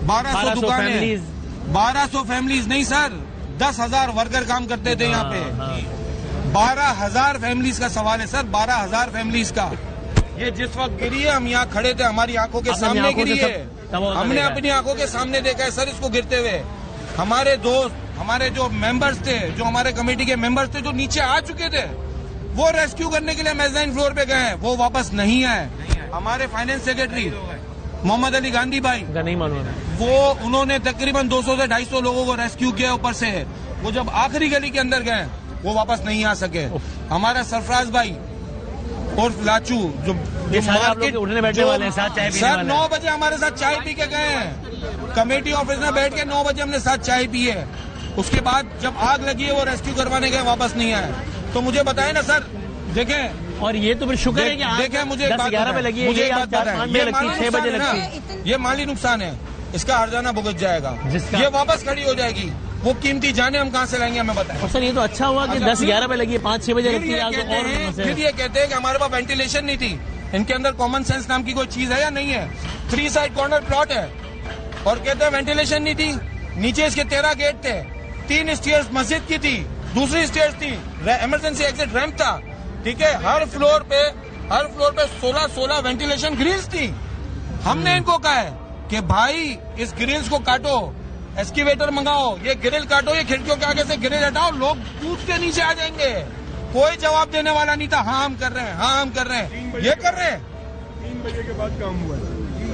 1200 दुकानें, 1200 फैमिलीज नहीं सर, 10,000 वर्कर काम करते थे यहाँ पे। 12,000 फैमिलीज का सवाल है सर, 12,000 फैमिलीज का। ये जिस वक्त गिरी है, हम यहाँ खड़े थे, हमारी आंखों के सामने गिरी है, हमने अपनी आंखों के सामने देखा है सर इसको गिरते हुए। हमारे दोस्त, हमारे जो मेंबर्स थे, जो हमारे कमेटी के मेंबर्स थे, जो नीचे आ चुके थे, वो रेस्क्यू करने के लिए मेज़ाइन फ्लोर पे गए, वो वापस नहीं आए। हमारे फाइनेंस सेक्रेटरी मोहम्मद अली गांधी भाई, नहीं मालूम, वो उन्होंने तकरीबन 200 से 250 लोगों को रेस्क्यू किया ऊपर से। वो जब आखिरी गली के अंदर गए, वो वापस नहीं आ सके। हमारा सरफराज भाई और लाचू जो मार्केट उठने बैठने वाले हैं, साथ चाय पीने सर वाले 9 बजे हमारे साथ चाय पी के गए हैं। कमेटी ऑफिस में बैठ के 9 बजे हमने साथ चाय पी है। उसके बाद जब आग लगी है वो रेस्क्यू करवाने गए, वापस नहीं आए। तो मुझे बताए ना सर, देखें। और ये तो फिर शुक्र है कि देखें, मुझे 10-11 पे लगी है, मुझे ये एक बात बताएं, ये माली 6 बजे नुकसान है लगती ना, ये माली नुकसान है, इसका हर्जाना भुगत जाएगा, ये वापस खड़ी हो जाएगी। वो कीमती जाने हम कहाँ से लाएंगे, हमें बताएं। और सर ये तो अच्छा हुआ कि 10-11 पे लगी है, 5-6 बजे लगती है। फिर ये कहते हैं कि हमारे पास वेंटिलेशन नहीं थी। इनके अंदर कॉमन सेंस नाम की कोई चीज है या नहीं है? 3 साइड कॉर्नर प्लॉट है और कहते हैं वेंटिलेशन नहीं थी। नीचे इसके 13 गेट थे, 3 स्टेयर्स मस्जिद की थी, दूसरी स्टेयर्स थी, इमरजेंसी एग्जिट रैंप था, ठीक है। हर फ्लोर पे 16 वेंटिलेशन ग्रिल्स थी। हमने इनको कहा है कि भाई इस ग्रिल्स को काटो, एस्किवेटर मंगाओ, ये ग्रिल काटो, ये खिड़कियों के आगे से ग्रिल हटाओ, लोग कूद के नीचे आ जाएंगे। कोई जवाब देने वाला नहीं था। हाँ हम कर रहे हैं, हाँ हम कर रहे हैं, ये कर रहे हैं। 3 बजे के बाद काम हुआ है,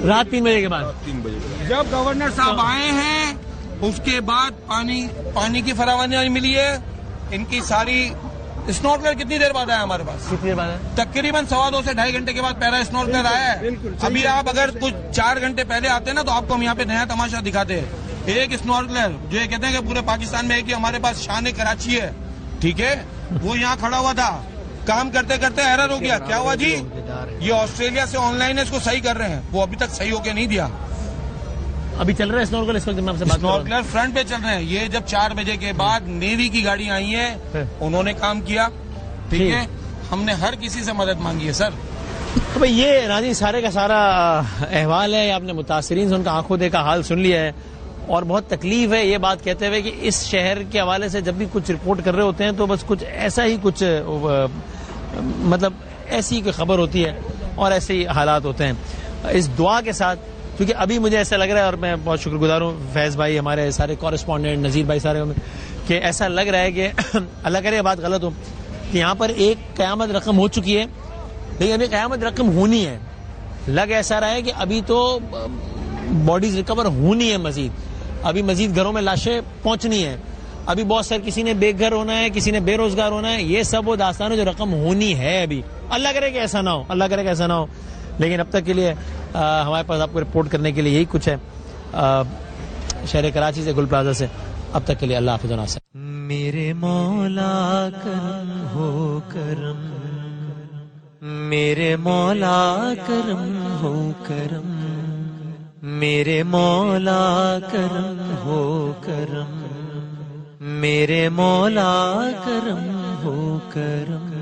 रात 3 बजे के बाद। 3 बजे जब गवर्नर साहब आए हैं उसके बाद पानी की फरावानी मिली है। इनकी सारी स्नॉर्कलर कितनी देर बाद आया हमारे पास? कितनी देर बाद आया? तकरीबन 2.25 से 2.5 घंटे के बाद पहला स्नॉर्कलर आया है। अभी आप अगर कुछ 4 घंटे पहले आते ना तो आपको हम यहाँ पे नया तमाशा दिखाते हैं। एक स्नॉर्कलर जो ये कहते हैं कि पूरे पाकिस्तान में है कि हमारे पास शान कराची है, ठीक है, वो यहाँ खड़ा हुआ था, काम करते करते एरर हो गया। क्या हुआ जी? ये ऑस्ट्रेलिया से ऑनलाइन है, इसको सही कर रहे हैं, वो अभी तक सही होके नहीं दिया। अभी चल रहा है स्नॉर्कलर इस वक्त मैं आपसे बात कर रहा हूं। स्नॉर्कलर फ्रंट पे चल रहे हैं। ये जब 4 बजे के बाद नेवी की गाड़ी आई है, उन्होंने काम किया, ठीक है। हमने हर किसी से मदद मांगी है सर। तो भाई ये राजी सारे का सारा अहवाल है, आपने मुतासरीन से उनका आंखों देखा हाल सुन लिया है। और बहुत तकलीफ है ये बात कहते हुए कि इस शहर के हवाले से जब भी कुछ रिपोर्ट कर रहे होते हैं तो बस कुछ ऐसा ही कुछ मतलब ऐसी कोई खबर होती है और ऐसे ही हालात होते हैं। इस दुआ के साथ, क्योंकि अभी मुझे ऐसा लग रहा है और मैं बहुत शुक्रगुजार हूँ फैज़ भाई, हमारे सारे कॉरेस्पॉन्डेंट, नज़ीर भाई, सारे कि ऐसा लग रहा है कि अल्लाह करे बात गलत हो कि यहाँ पर एक क़यामत रकम हो चुकी है, लेकिन अभी क़यामत रकम होनी है। लग ऐसा रहा है कि अभी तो बॉडीज रिकवर होनी है, अभी मजीद घरों में लाशें पहुंचनी है, अभी बहुत सारे किसी ने बेघर होना है, किसी ने बेरोजगार होना है। ये सब वो दास्तान है जो रकम होनी है अभी। अल्लाह करे कि ऐसा ना हो, अल्लाह करे कि ऐसा ना हो। लेकिन अब तक के लिए हमारे पास आपको रिपोर्ट करने के लिए यही कुछ है। शहर कराची से, गुल प्लाजा से, अब तक के लिए अल्लाह हाफ़िज़ व नासिर। मेरे मौला करम हो करम, मेरे मौला करम हो करम, मेरे मौला करम हो करम, मेरे मौला करम हो करम।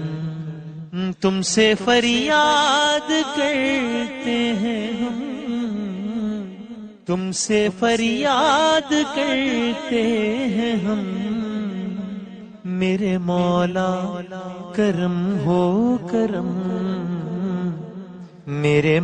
तुमसे फरियाद करते हैं हम, तुमसे फरियाद करते हैं हम, मेरे मौला करम हो करम, मेरे